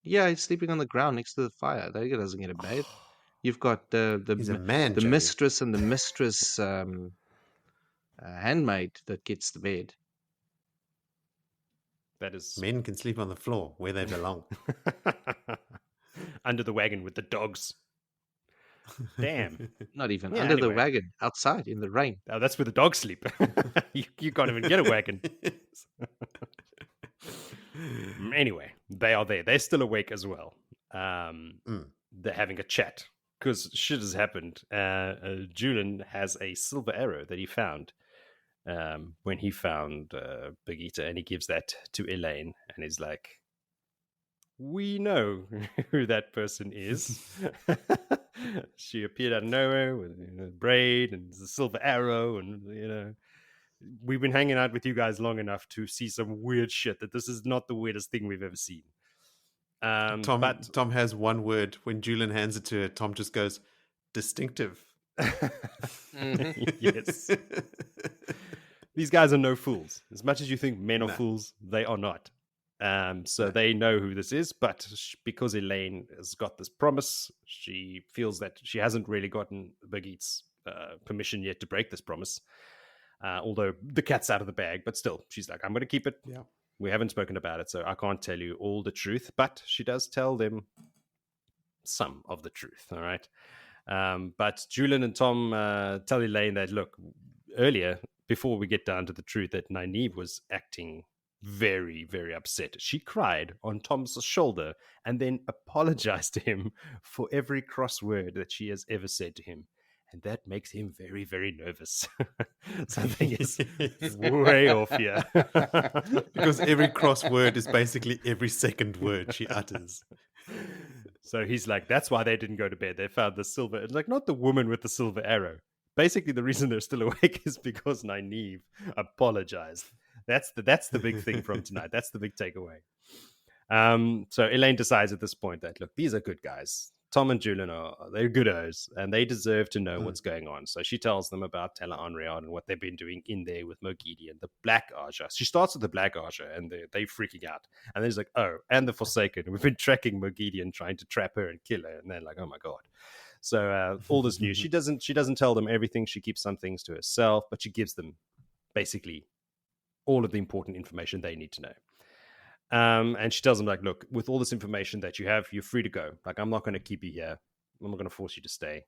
Yeah, he's sleeping on the ground next to the fire. He doesn't get a bed. You've got He's a man, the Jody. mistress and the mistress handmaid that gets the bed. That is... Men can sleep on the floor where they belong. Under the wagon with the dogs. Damn. Not even Yeah, under the anyway. wagon, outside in the rain. Oh, that's where the dogs sleep. you can't even get a wagon. Anyway, they are there. They're still awake as well. They're having a chat because shit has happened. Julian has a silver arrow that he found when he found Birgitte, and he gives that to Elaine and is like, we know who that person is. She appeared out of nowhere with a braid and a silver arrow, and we've been hanging out with you guys long enough to see some weird shit that this is not the weirdest thing we've ever seen. Tom has one word. When Julian hands it to her, Tom just goes, distinctive. Yes. These guys are no fools. As much as you think men are fools, they are not. So they know who this is, but because Elaine has got this promise, she feels that she hasn't really gotten Birgitte's permission yet to break this promise. Although the cat's out of the bag, but still, she's like, I'm going to keep it. Yeah. We haven't spoken about it, so I can't tell you all the truth, but she does tell them some of the truth, all right? But Julian and Tom tell Elaine that, look, earlier, before we get down to the truth, that Nynaeve was acting very, very upset. She cried on Tom's shoulder and then apologized to him for every cross word that she has ever said to him. And that makes him very, very nervous. Something is way off here. Because every cross word is basically every second word she utters. So he's like, that's why they didn't go to bed. They found the silver. It's like, not the woman with the silver arrow. basically the reason they're still awake is because Nynaeve apologized. That's the big thing from tonight. That's the big takeaway. So Elaine decides at this point that, look, these are good guys. Tom and Julian they're goodos, and they deserve to know what's going on. So she tells them about Tel'aran'rhiod and what they've been doing in there with Moghedien, the Black Archer. She starts with the Black Archer, and they're freaking out. And then he's like, oh, and the Forsaken. We've been tracking Moghedien, trying to trap her and kill her. And they're like, oh my god. So all this news. She doesn't tell them everything. She keeps some things to herself, but she gives them basically all of the important information they need to know. And she tells them, like, look, with all this information that you have, you're free to go. Like, I'm not going to keep you here. I'm not going to force you to stay.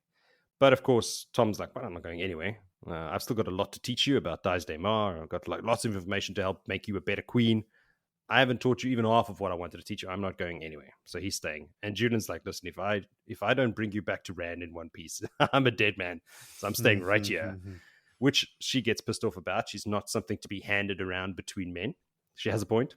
But of course, Tom's like, well, I'm not going anyway. I've still got a lot to teach you about Dies de Mar. I've got like lots of information to help make you a better queen. I haven't taught you even half of what I wanted to teach you. I'm not going anyway. So he's staying. And Julian's like, listen, if I don't bring you back to Rand in one piece, I'm a dead man. So I'm staying right here. Which she gets pissed off about. She's not something to be handed around between men. She has a point.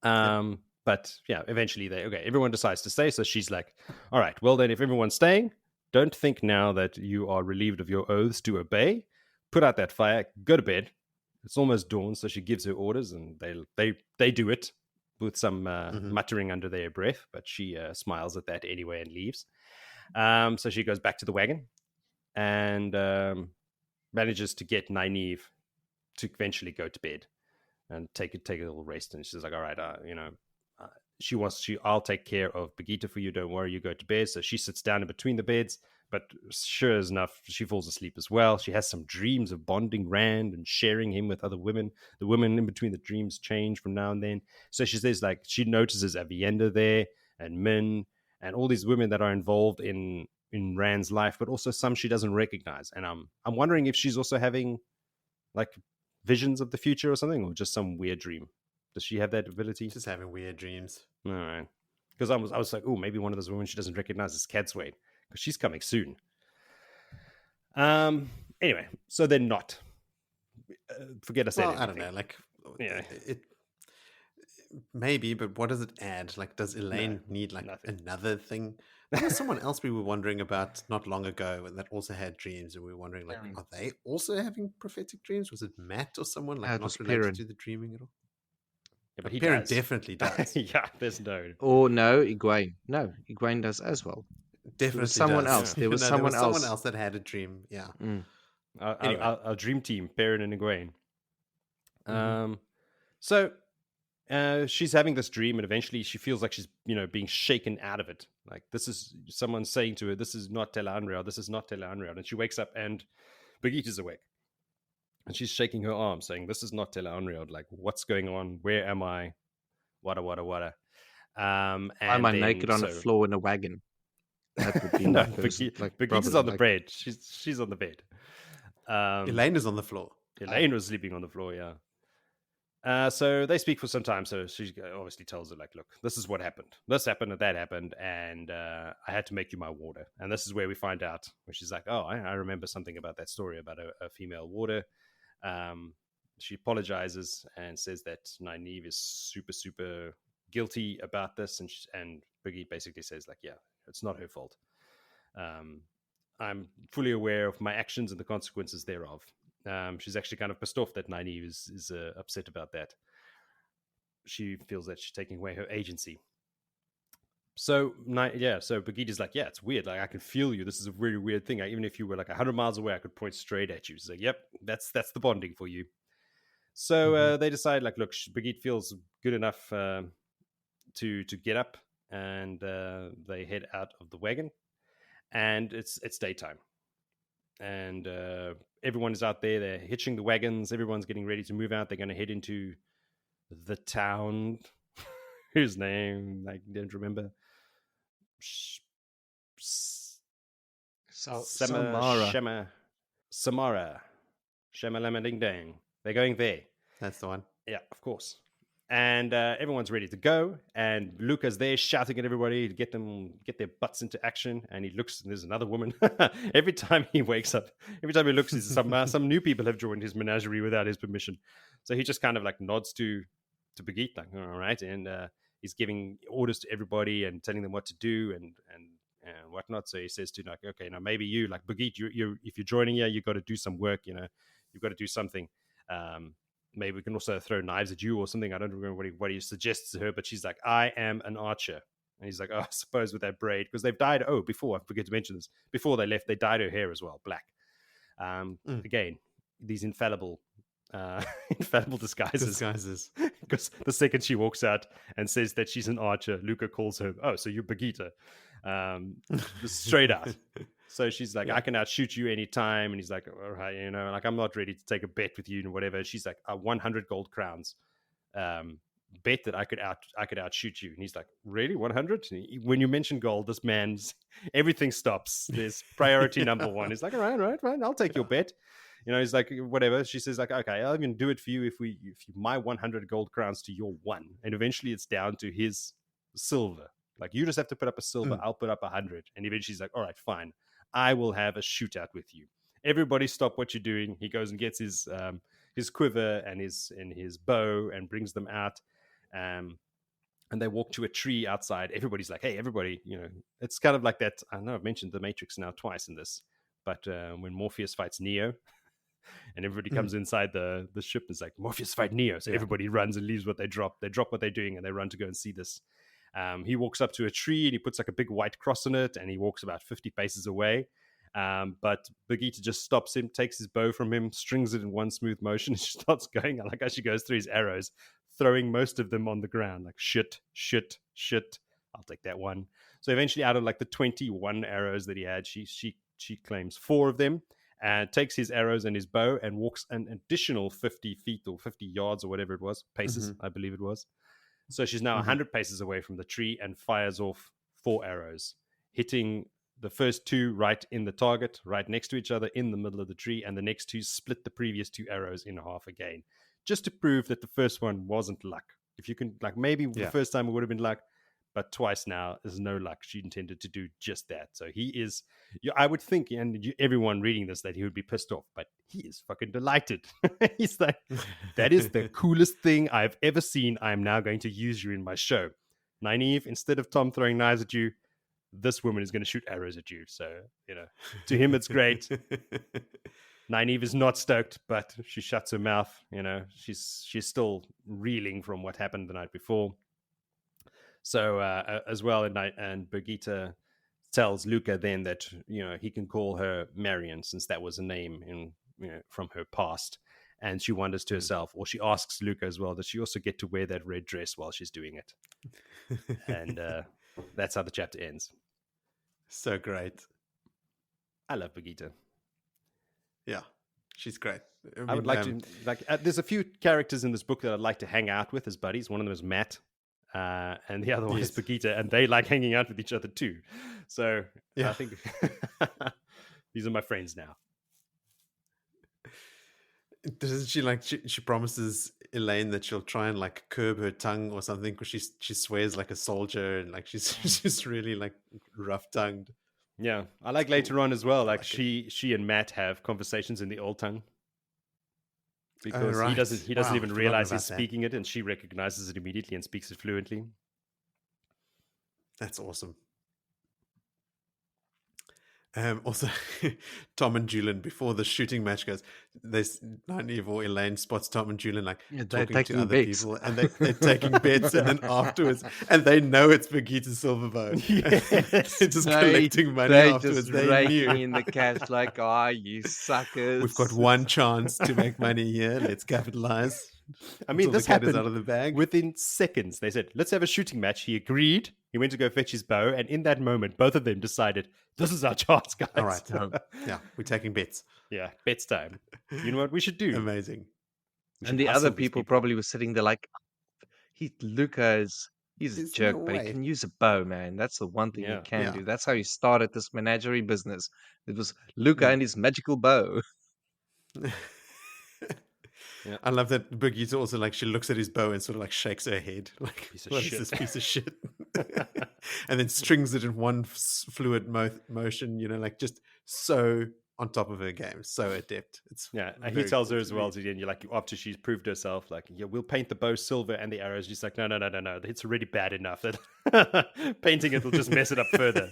But yeah, eventually everyone decides to stay. So she's like, all right, well then, if everyone's staying, don't think now that you are relieved of your oaths to obey. Put out that fire, go to bed. It's almost dawn. So she gives her orders, and they do it with some muttering under their breath, but she smiles at that anyway and leaves. So she goes back to the wagon and manages to get Nynaeve to eventually go to bed and take a little rest. And she's like, all right, I'll take care of Birgitte for you. Don't worry, you go to bed. So she sits down in between the beds, but sure as enough, she falls asleep as well. She has some dreams of bonding Rand and sharing him with other women. The women in between the dreams change from now and then. So she says, like, she notices Avienda there and Min and all these women that are involved in Rand's life, but also some she doesn't recognize. And I'm wondering if she's also having like visions of the future or something, or just some weird dream. Does she have that ability? Just having weird dreams. All right. Because I was like, oh, maybe one of those women she doesn't recognize is Cadswain, because she's coming soon. Anyway, so they're not. Forget I said anything. I don't know. Like, yeah, it maybe, but what does it add? Like, does Elaine need like another thing? There was someone else we were wondering about not long ago that also had dreams, and we were wondering, like, are they also having prophetic dreams? Was it Matt or someone like not related Perrin. to the dreaming at all? Yeah, but he Perrin does. definitely does. Yeah, there's no. Or no, Egwene. No, Egwene does as well. Definitely was someone does. else. There was someone else that had a dream. Yeah. Anyway. Our dream team, Perrin and Egwene. So she's having this dream, and eventually she feels like she's, being shaken out of it. Like, this is someone saying to her, this is not Tel'aran'rhiod, this is not Tel'aran'rhiod. And she wakes up and Birgitte is awake. And she's shaking her arm, saying, this is not Tel'aran'rhiod. Like, what's going on? Where am I? Wada. Why am I naked on the floor in a wagon? That would be no, Birgitte's on the bed. She's on the bed. Elaine is on the floor. Elaine was sleeping on the floor, yeah. So they speak for some time. So she obviously tells her, like, look, this is what happened. This happened and that happened. And I had to make you my warder. And this is where we find out, where she's like, oh, I remember something about that story about a female warder. She apologizes and says that Nynaeve is super, super guilty about this. And Birgitte basically says, like, yeah, it's not her fault. I'm fully aware of my actions and the consequences thereof. She's actually kind of pissed off that Nynaeve is upset about that. She feels that she's taking away her agency. So Birgitte is like, yeah, it's weird. Like, I can feel you. This is a really weird thing. Even if you were like 100 miles away, I could point straight at you. She's like, yep, that's the bonding for you. So they decide, like, look, Birgitte feels good enough to get up, and they head out of the wagon, and it's daytime. And everyone is out there. They're hitching the wagons. Everyone's getting ready to move out. They're going to head into the town, whose name I don't remember. Samara. Shamalama Ding Dang. They're going there. That's the one. Yeah, of course. And everyone's ready to go. And Luca's there shouting at everybody to get their butts into action. And he looks, and there's another woman. Every time he wakes up, every time he looks, some new people have joined his menagerie without his permission. So he just kind of like nods to Birgitte, like, all right. And he's giving orders to everybody and telling them what to do and whatnot. So he says to like, okay, now maybe you like Birgitte, you if you're joining here, you got to do some work. You've got to do something. Maybe we can also throw knives at you or something. I don't remember what he suggests to her, but she's like, I am an archer. And he's like, oh, I suppose with that braid, because they've dyed, before, I forget to mention this, before they left, they dyed her hair as well, black. Again, these infallible disguises. Because the second she walks out and says that she's an archer, Luca calls her, oh, so you're Birgitte. Straight out. So she's like, I can outshoot you anytime. And he's like, all right, like, I'm not ready to take a bet with you and whatever. She's like, 100 gold crowns. Bet that I could outshoot you. And he's like, really, 100? When you mention gold, this man's everything stops. There's priority number one. He's like, all right, I'll take your bet. He's like, whatever. She says like, okay, I'll even do it for you if my 100 gold crowns to your one. And eventually it's down to his silver. Like, you just have to put up a silver, I'll put up 100. And eventually she's like, all right, fine. I will have a shootout with you. Everybody stop what you're doing. He goes and gets his quiver and his bow and brings them out. And they walk to a tree outside. Everybody's like, hey, everybody, it's kind of like that. I know I've mentioned the Matrix now twice in this, but when Morpheus fights Neo and everybody comes inside the ship, it's like, Morpheus fight Neo. So everybody runs and leaves what they drop. They drop what they're doing and they run to go and see this. He walks up to a tree and he puts like a big white cross on it and he walks about 50 paces away. But Birgitte just stops him, takes his bow from him, strings it in one smooth motion, and she starts going. I like how she goes through his arrows, throwing most of them on the ground, like shit. I'll take that one. So eventually, out of like the 21 arrows that he had, she claims 4 of them, and takes his arrows and his bow and walks an additional 50 feet or 50 yards or whatever it was, paces, I believe it was. So she's now 100 paces away from the tree and fires off 4 arrows, hitting the first 2 right in the target, right next to each other in the middle of the tree, and the next 2 split the previous 2 arrows in half again, just to prove that the first one wasn't luck. If you can, like, maybe the first time it would have been luck, but twice now is no luck. She intended to do just that. So he is, I would think, and everyone reading this, that he would be pissed off, but he is fucking delighted. He's like, that is the coolest thing I've ever seen. I'm now going to use you in my show. Nynaeve, instead of Tom throwing knives at you, this woman is going to shoot arrows at you. So, to him, it's great. Nynaeve is not stoked, but she shuts her mouth. She's still reeling from what happened the night before. So, as well, and Birgitte tells Luca then that, he can call her Marion, since that was a name from her past. And she wonders to herself, or she asks Luca as well, does she also get to wear that red dress while she's doing it? And that's how the chapter ends. So great. I love Birgitte. Yeah, she's great. I would like to, there's a few characters in this book that I'd like to hang out with as buddies. One of them is Matt, and the other one is Birgitte, and they like hanging out with each other too. So I think these are my friends now. Doesn't she she promises Elaine that she'll try and like curb her tongue or something, because she swears like a soldier, and like she's just really like rough tongued. Yeah, I like later on as well. Like she and Matt have conversations in the old tongue, because he doesn't even realize he's speaking it, and she recognizes it immediately and speaks it fluently. That's awesome. Also, Tom and Julian, before the shooting match goes, Nynaeve or Elaine spots Tom and Julian talking to other people, and they're taking bets, and then afterwards, and they know it's Birgitte's silver bow. Yes. They're just collecting money afterwards. They knew in the cash, like, you suckers. We've got one chance to make money here. Let's capitalize. I mean, this happened out of the bag within seconds. They said, let's have a shooting match. He agreed. He went to go fetch his bow. And in that moment, both of them decided, this is our chance, guys. All right. Yeah, we're taking bets. Yeah, bets time. You know what we should do? Amazing. And the other people probably were sitting there like, Luca's he's a jerk, but he can use a bow, man. That's the one thing he can do. That's how he started this menagerie business. It was Luca and his magical bow. Yeah. I love that Birgitte also she looks at his bow and sort of shakes her head like, what is this piece of shit? And then strings it in one fluid motion, just so on top of her game, so adept. It's and he tells her as well to the end, after she's proved herself, we'll paint the bow silver and the arrows. She's like, no, it's already bad enough that painting it will just mess it up further.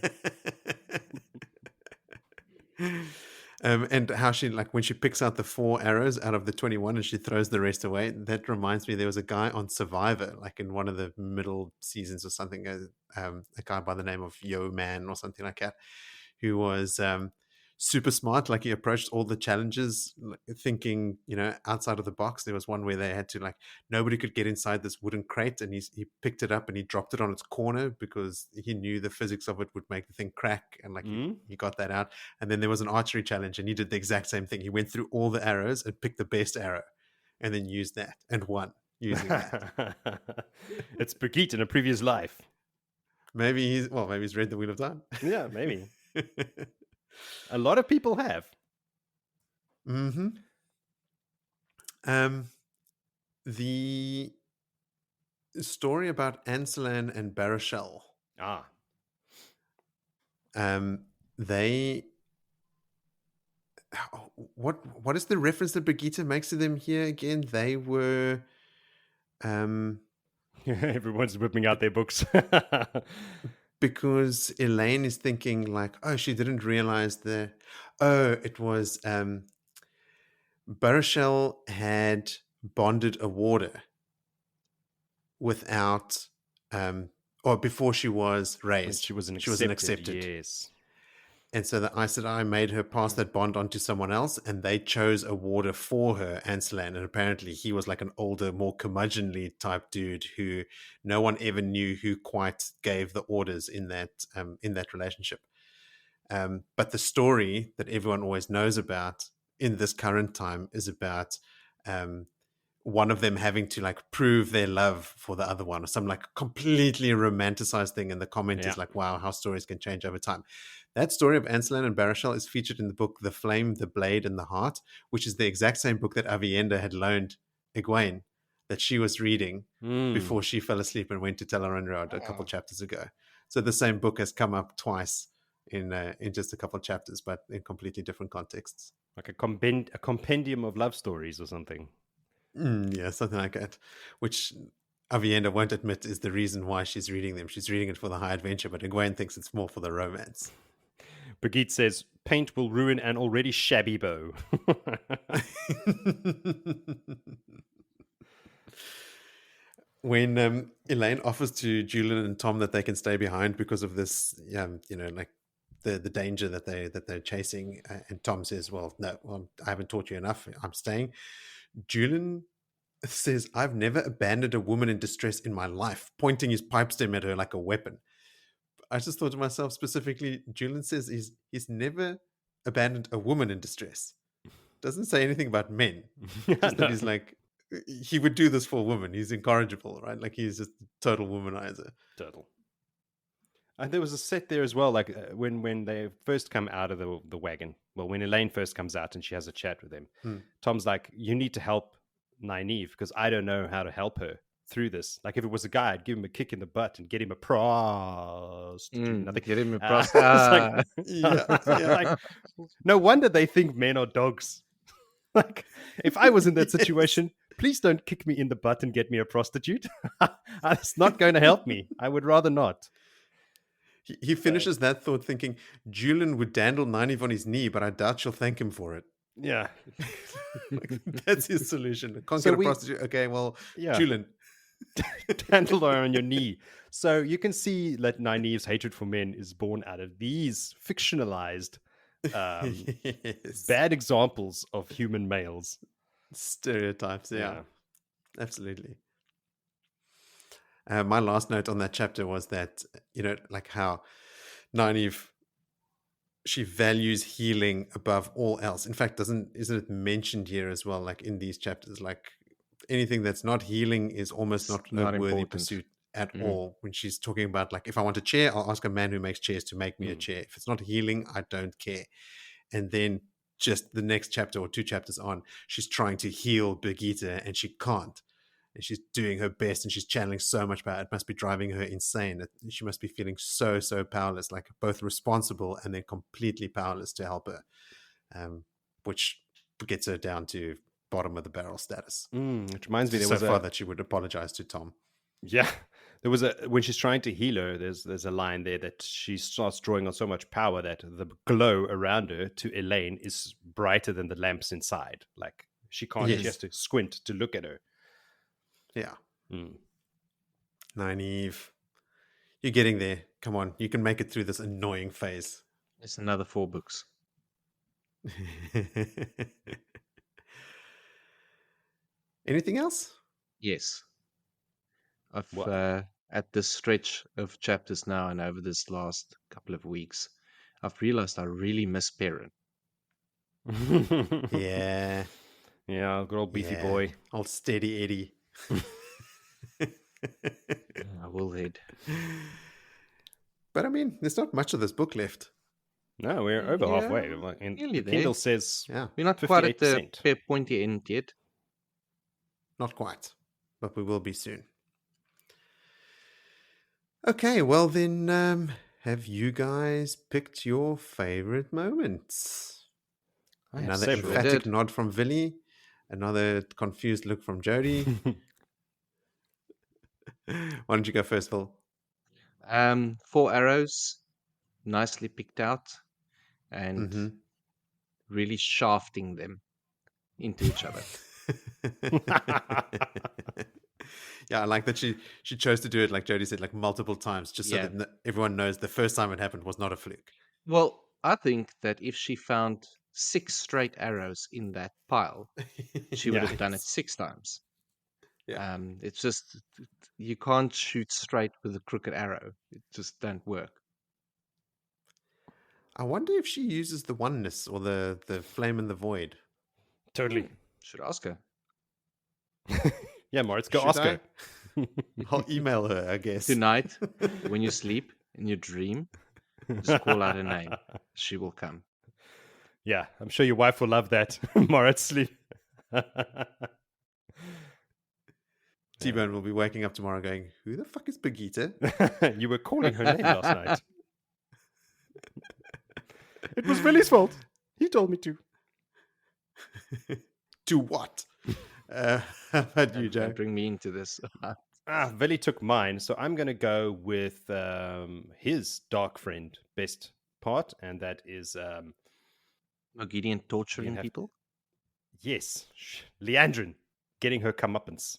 And how she, like, when she picks out the 4 arrows out of the 21 and she throws the rest away, that reminds me there was a guy on Survivor, like in one of the middle seasons or something, a guy by the name of Yo Man or something like that, who was super smart. Like, he approached all the challenges thinking, outside of the box. There was one where they had to, like, nobody could get inside this wooden crate, and he picked it up and he dropped it on its corner because he knew the physics of it would make the thing crack, and like he got that out. And then there was an archery challenge and he did the exact same thing. He went through all the arrows and picked the best arrow and then used that and won using that. It's Birgitte in a previous life. Maybe he's read the Wheel of Time. Yeah, maybe. A lot of people have. Mm-hmm. The story about Ancelan and Barashel. They. What is the reference that Birgitte makes to them here again? They were. Everyone's whipping out their books. Because Elaine is thinking like, oh, she didn't realize it was Barashel had bonded a warder without or before she was raised. She wasn't accepted. Yes. And so the Aes Sedai made her pass that bond on to someone else, and they chose a warder for her, Ancelan. And apparently he was like an older, more curmudgeonly type dude who no one ever knew who quite gave the orders in that relationship. But the story that everyone always knows about in this current time is about one of them having to like prove their love for the other one, or some like completely romanticized thing. And the comment is like, wow, how stories can change over time. That story of Ancelan and Barashel is featured in the book The Flame, the Blade, and the Heart, which is the exact same book that Avienda had loaned Egwene, that she was reading before she fell asleep and went to Tel'aran'rhiod a couple chapters ago. So the same book has come up twice in just a couple of chapters, but in completely different contexts. Like a compendium of love stories or something. Yeah, something like that, which Avienda won't admit is the reason why she's reading them. She's reading it for the high adventure, but Egwene thinks it's more for the romance. Birgitte says, paint will ruin an already shabby bow. When Elaine offers to Julian and Tom that they can stay behind because of this, like the danger that they're chasing, and Tom says, well, no, I haven't taught you enough. I'm staying. Julian says, I've never abandoned a woman in distress in my life, pointing his pipe stem at her like a weapon. I just thought to myself specifically, Julian says he's never abandoned a woman in distress. Doesn't say anything about men. Just that he's like, he would do this for a woman. He's incorrigible, right? Like he's just a total womanizer. Total. And there was a set there as well, like when they first come out of the wagon. Well, when Elaine first comes out and she has a chat with him, Tom's like, you need to help Nynaeve because I don't know how to help her through this. Like if it was a guy, I'd give him a kick in the butt and get him a prostitute. Get him a prostitute. Like, no wonder they think men are dogs. Like if I was in that situation, please don't kick me in the butt and get me a prostitute. It's not going to help me. I would rather not. He finishes that thought thinking, Julian would dandle Nynaeve on his knee, but I doubt she'll thank him for it. Yeah. That's his solution. Can't get a prostitute. Okay, well, Julian. Dandle her on your knee. So you can see that Nynaeve's hatred for men is born out of these fictionalized bad examples of human males. Stereotypes, yeah. Absolutely. My last note on that chapter was that, like how Nynaeve, she values healing above all else. In fact, isn't it mentioned here as well, like in these chapters, like anything that's not healing is almost not a worthy pursuit at all. When she's talking about, like, if I want a chair, I'll ask a man who makes chairs to make me a chair. If it's not healing, I don't care. And then just the next chapter or 2 chapters on, she's trying to heal Birgitte and she can't. And she's doing her best and she's channeling so much power. It must be driving her insane. She must be feeling so, so powerless, like both responsible and then completely powerless to help her, which gets her down to bottom of the barrel status. Which reminds me, there was so far that she would apologize to Tom. Yeah. There was when she's trying to heal her, there's a line there that she starts drawing on so much power that the glow around her to Elaine is brighter than the lamps inside. Like she can't, she has to squint to look at her. Yeah. Mm. Nynaeve, you're getting there. Come on, you can make it through this annoying phase. It's another 4 books. Anything else? Yes. What? At this stretch of chapters now and over this last couple of weeks, I've realized I really miss Perrin. Yeah. Yeah, good old beefy boy. Old steady Eddie. I will head. But I mean, there's not much of this book left. No, we're over halfway. Yeah, Like, and nearly the Kindle there. says Yeah, We're not quite at the 58%. pointy end yet. not quite, but we will be soon. Okay, well then, have you guys picked your favorite moments? I have Another several. emphatic nod from Willie, another confused look from Jody. Why don't you go first, Phil? 4 arrows, nicely picked out, and Mm-hmm. really shafting them into each other. Yeah, I like that she chose to do it, like Jody said, like multiple times, just so Yeah. that everyone knows the first time it happened was not a fluke. Well, I think that if she found 6 straight arrows in that pile, she would have done it 6 times. Yeah. It's just you can't shoot straight with a crooked arrow. It just don't work. I wonder if she uses the oneness or the flame in the void. Totally. Should ask her. Yeah, Moritz, go Should ask I? her. I'll email her, I guess. Tonight, when you sleep in your dream, just call out her name. She will come. Yeah, I'm sure your wife will love that. Moritz, sleep. T-Bone will be waking up tomorrow going, who the fuck is Birgitte? You were calling her name last night. It was Willie's fault. He told me to. To what? How about you, Joe? Don't bring me into this. Willie took mine, so I'm going to go with his dark friend best part, and that is Moghedien torturing people? yes, Liandrin getting her comeuppance.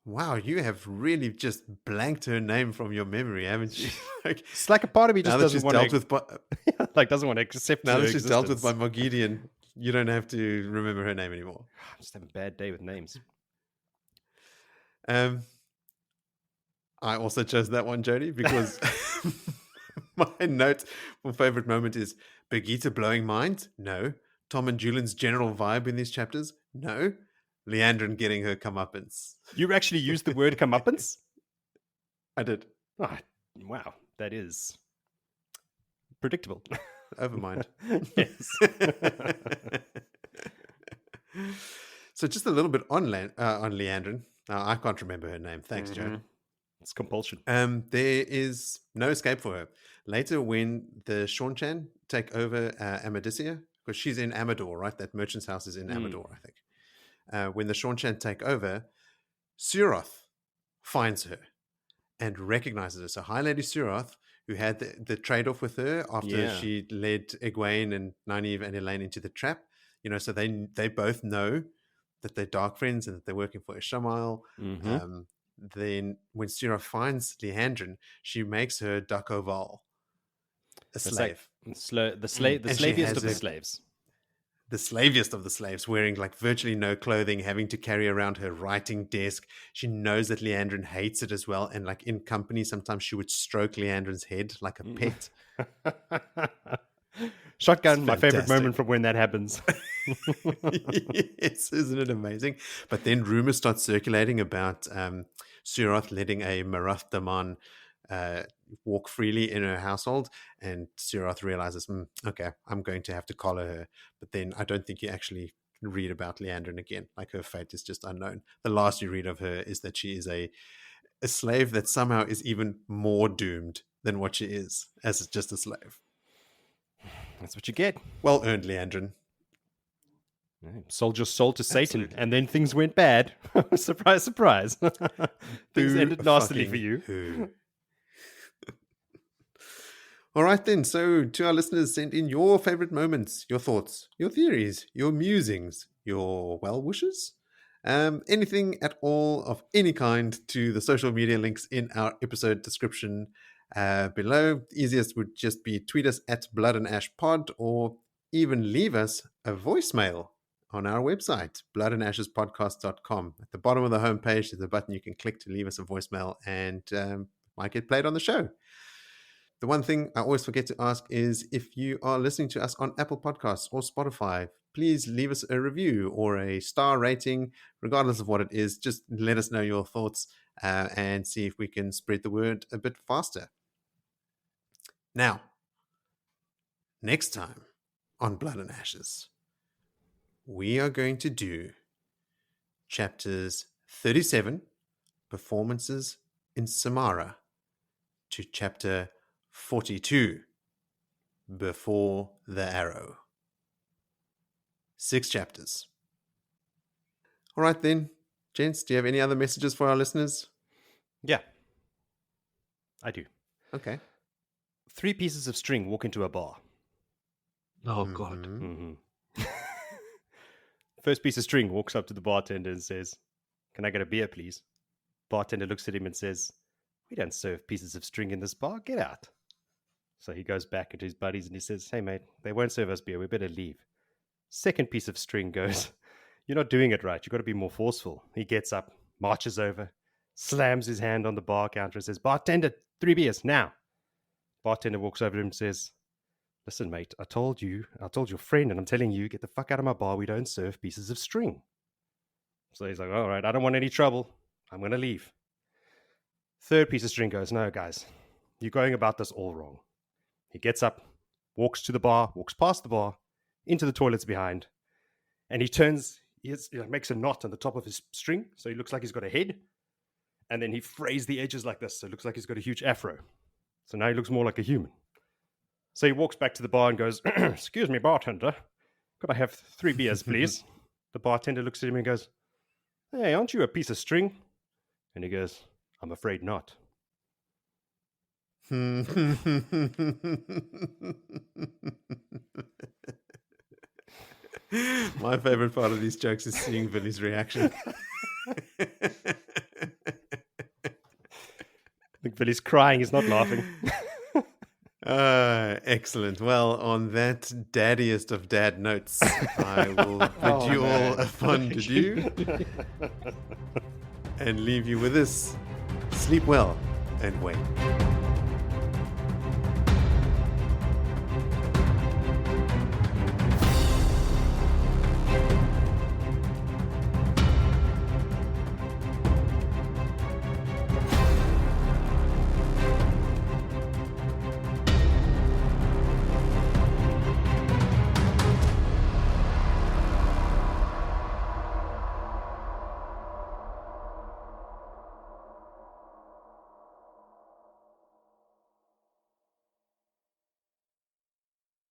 Wow, you have really just blanked her name from your memory, haven't you? Like, It's like a part of me just now that doesn't she's want dealt to, with by, like doesn't want to accept. now her that she's dealt with by existence. Moghedien, you don't have to remember her name anymore. I'm just having a bad day with names. I also chose that one, Jody, because my note for favorite moment is Birgitte blowing minds. No. Tom and Julian's general vibe in these chapters. No. Liandrin getting her comeuppance. You actually used the word comeuppance? I did. Oh, wow, that is predictable. Overmind. Yes. So just a little bit on Liandrin. Now, I can't remember her name. Thanks, Joe. It's compulsion. There is no escape for her. Later, when the Shaunchan take over Amadisia, because she's in Amador, right? That merchant's house is in Amador, I think. When the Shaunchan take over, Suroth finds her and recognizes her. So High Lady Suroth, who had the trade-off with her after she led Egwene and Nynaeve and Elaine into the trap, so they both know that they're dark friends and that they're working for Ishamael. Then when Suroth finds Liandrin, she makes her Duck-Oval, a slave. Like the slaviest of the slaves. The slaviest of the slaves, wearing like virtually no clothing, having to carry around her writing desk. She knows that Liandrin hates it as well. And like in company, sometimes she would stroke Liandrin's head like a pet. Shotgun, my favorite moment from when that happens. Yes, isn't it amazing? But then rumors start circulating about Suroth letting a Marath Daman walk freely in her household, and Suroth realizes, okay, I'm going to have to collar her. But then I don't think you actually read about Liandrin again. Like, her fate is just unknown. The last you read of her is that she is a slave that somehow is even more doomed than what she is as just a slave. That's what you get. Well earned, Liandrin. Sold your soul to Satan, Absolutely. and then things went bad. Surprise, surprise. Things Who ended nastily fucking for you. who? All right, then. So, to our listeners, send in your favorite moments, your thoughts, your theories, your musings, your well wishes, anything at all of any kind to the social media links in our episode description below. The easiest would just be tweet us at Blood and Ash Pod, or even leave us a voicemail on our website, bloodandashespodcast.com. At the bottom of the homepage, there's a button you can click to leave us a voicemail, and might get played on the show. The one thing I always forget to ask is, if you are listening to us on Apple Podcasts or Spotify, please leave us a review or a star rating, regardless of what it is. Just let us know your thoughts and see if we can spread the word a bit faster. Now, next time on Blood and Ashes, we are going to do chapters 37, Performances in Samara, to chapter 42, Before the Arrow. 6 chapters. All right then, gents, do you have any other messages for our listeners? Yeah, I do. Okay. 3 pieces of string walk into a bar. Oh, God. Mhm. First piece of string walks up to the bartender and says, "Can I get a beer, please?" Bartender looks at him and says, "We don't serve pieces of string in this bar. Get out." So he goes back into his buddies and he says, "Hey, mate, they won't serve us beer. We better leave." Second piece of string goes, "You're not doing it right. You've got to be more forceful." He gets up, marches over, slams his hand on the bar counter and says, "Bartender, 3 beers, now." Bartender walks over to him and says, "Listen, mate, I told your friend, and I'm telling you, get the fuck out of my bar. We don't serve pieces of string." So he's like, "All right, I don't want any trouble. I'm going to leave." Third piece of string goes, "No, guys, you're going about this all wrong." He gets up, walks to the bar, walks past the bar, into the toilets behind, and he turns, makes a knot on the top of his string, so he looks like he's got a head, and then he frays the edges like this, so it looks like he's got a huge afro. So now he looks more like a human. So he walks back to the bar and goes, "Excuse me, bartender, could I have 3 beers, please?" The bartender looks at him and goes, "Hey, aren't you a piece of string?" And he goes, "I'm afraid not." My favorite part of these jokes is seeing Billy's reaction. I think Billy's crying, he's not laughing. Excellent. Well, on that daddiest of dad notes, I will bid you all a fond adieu and leave you with this. Sleep well and wake.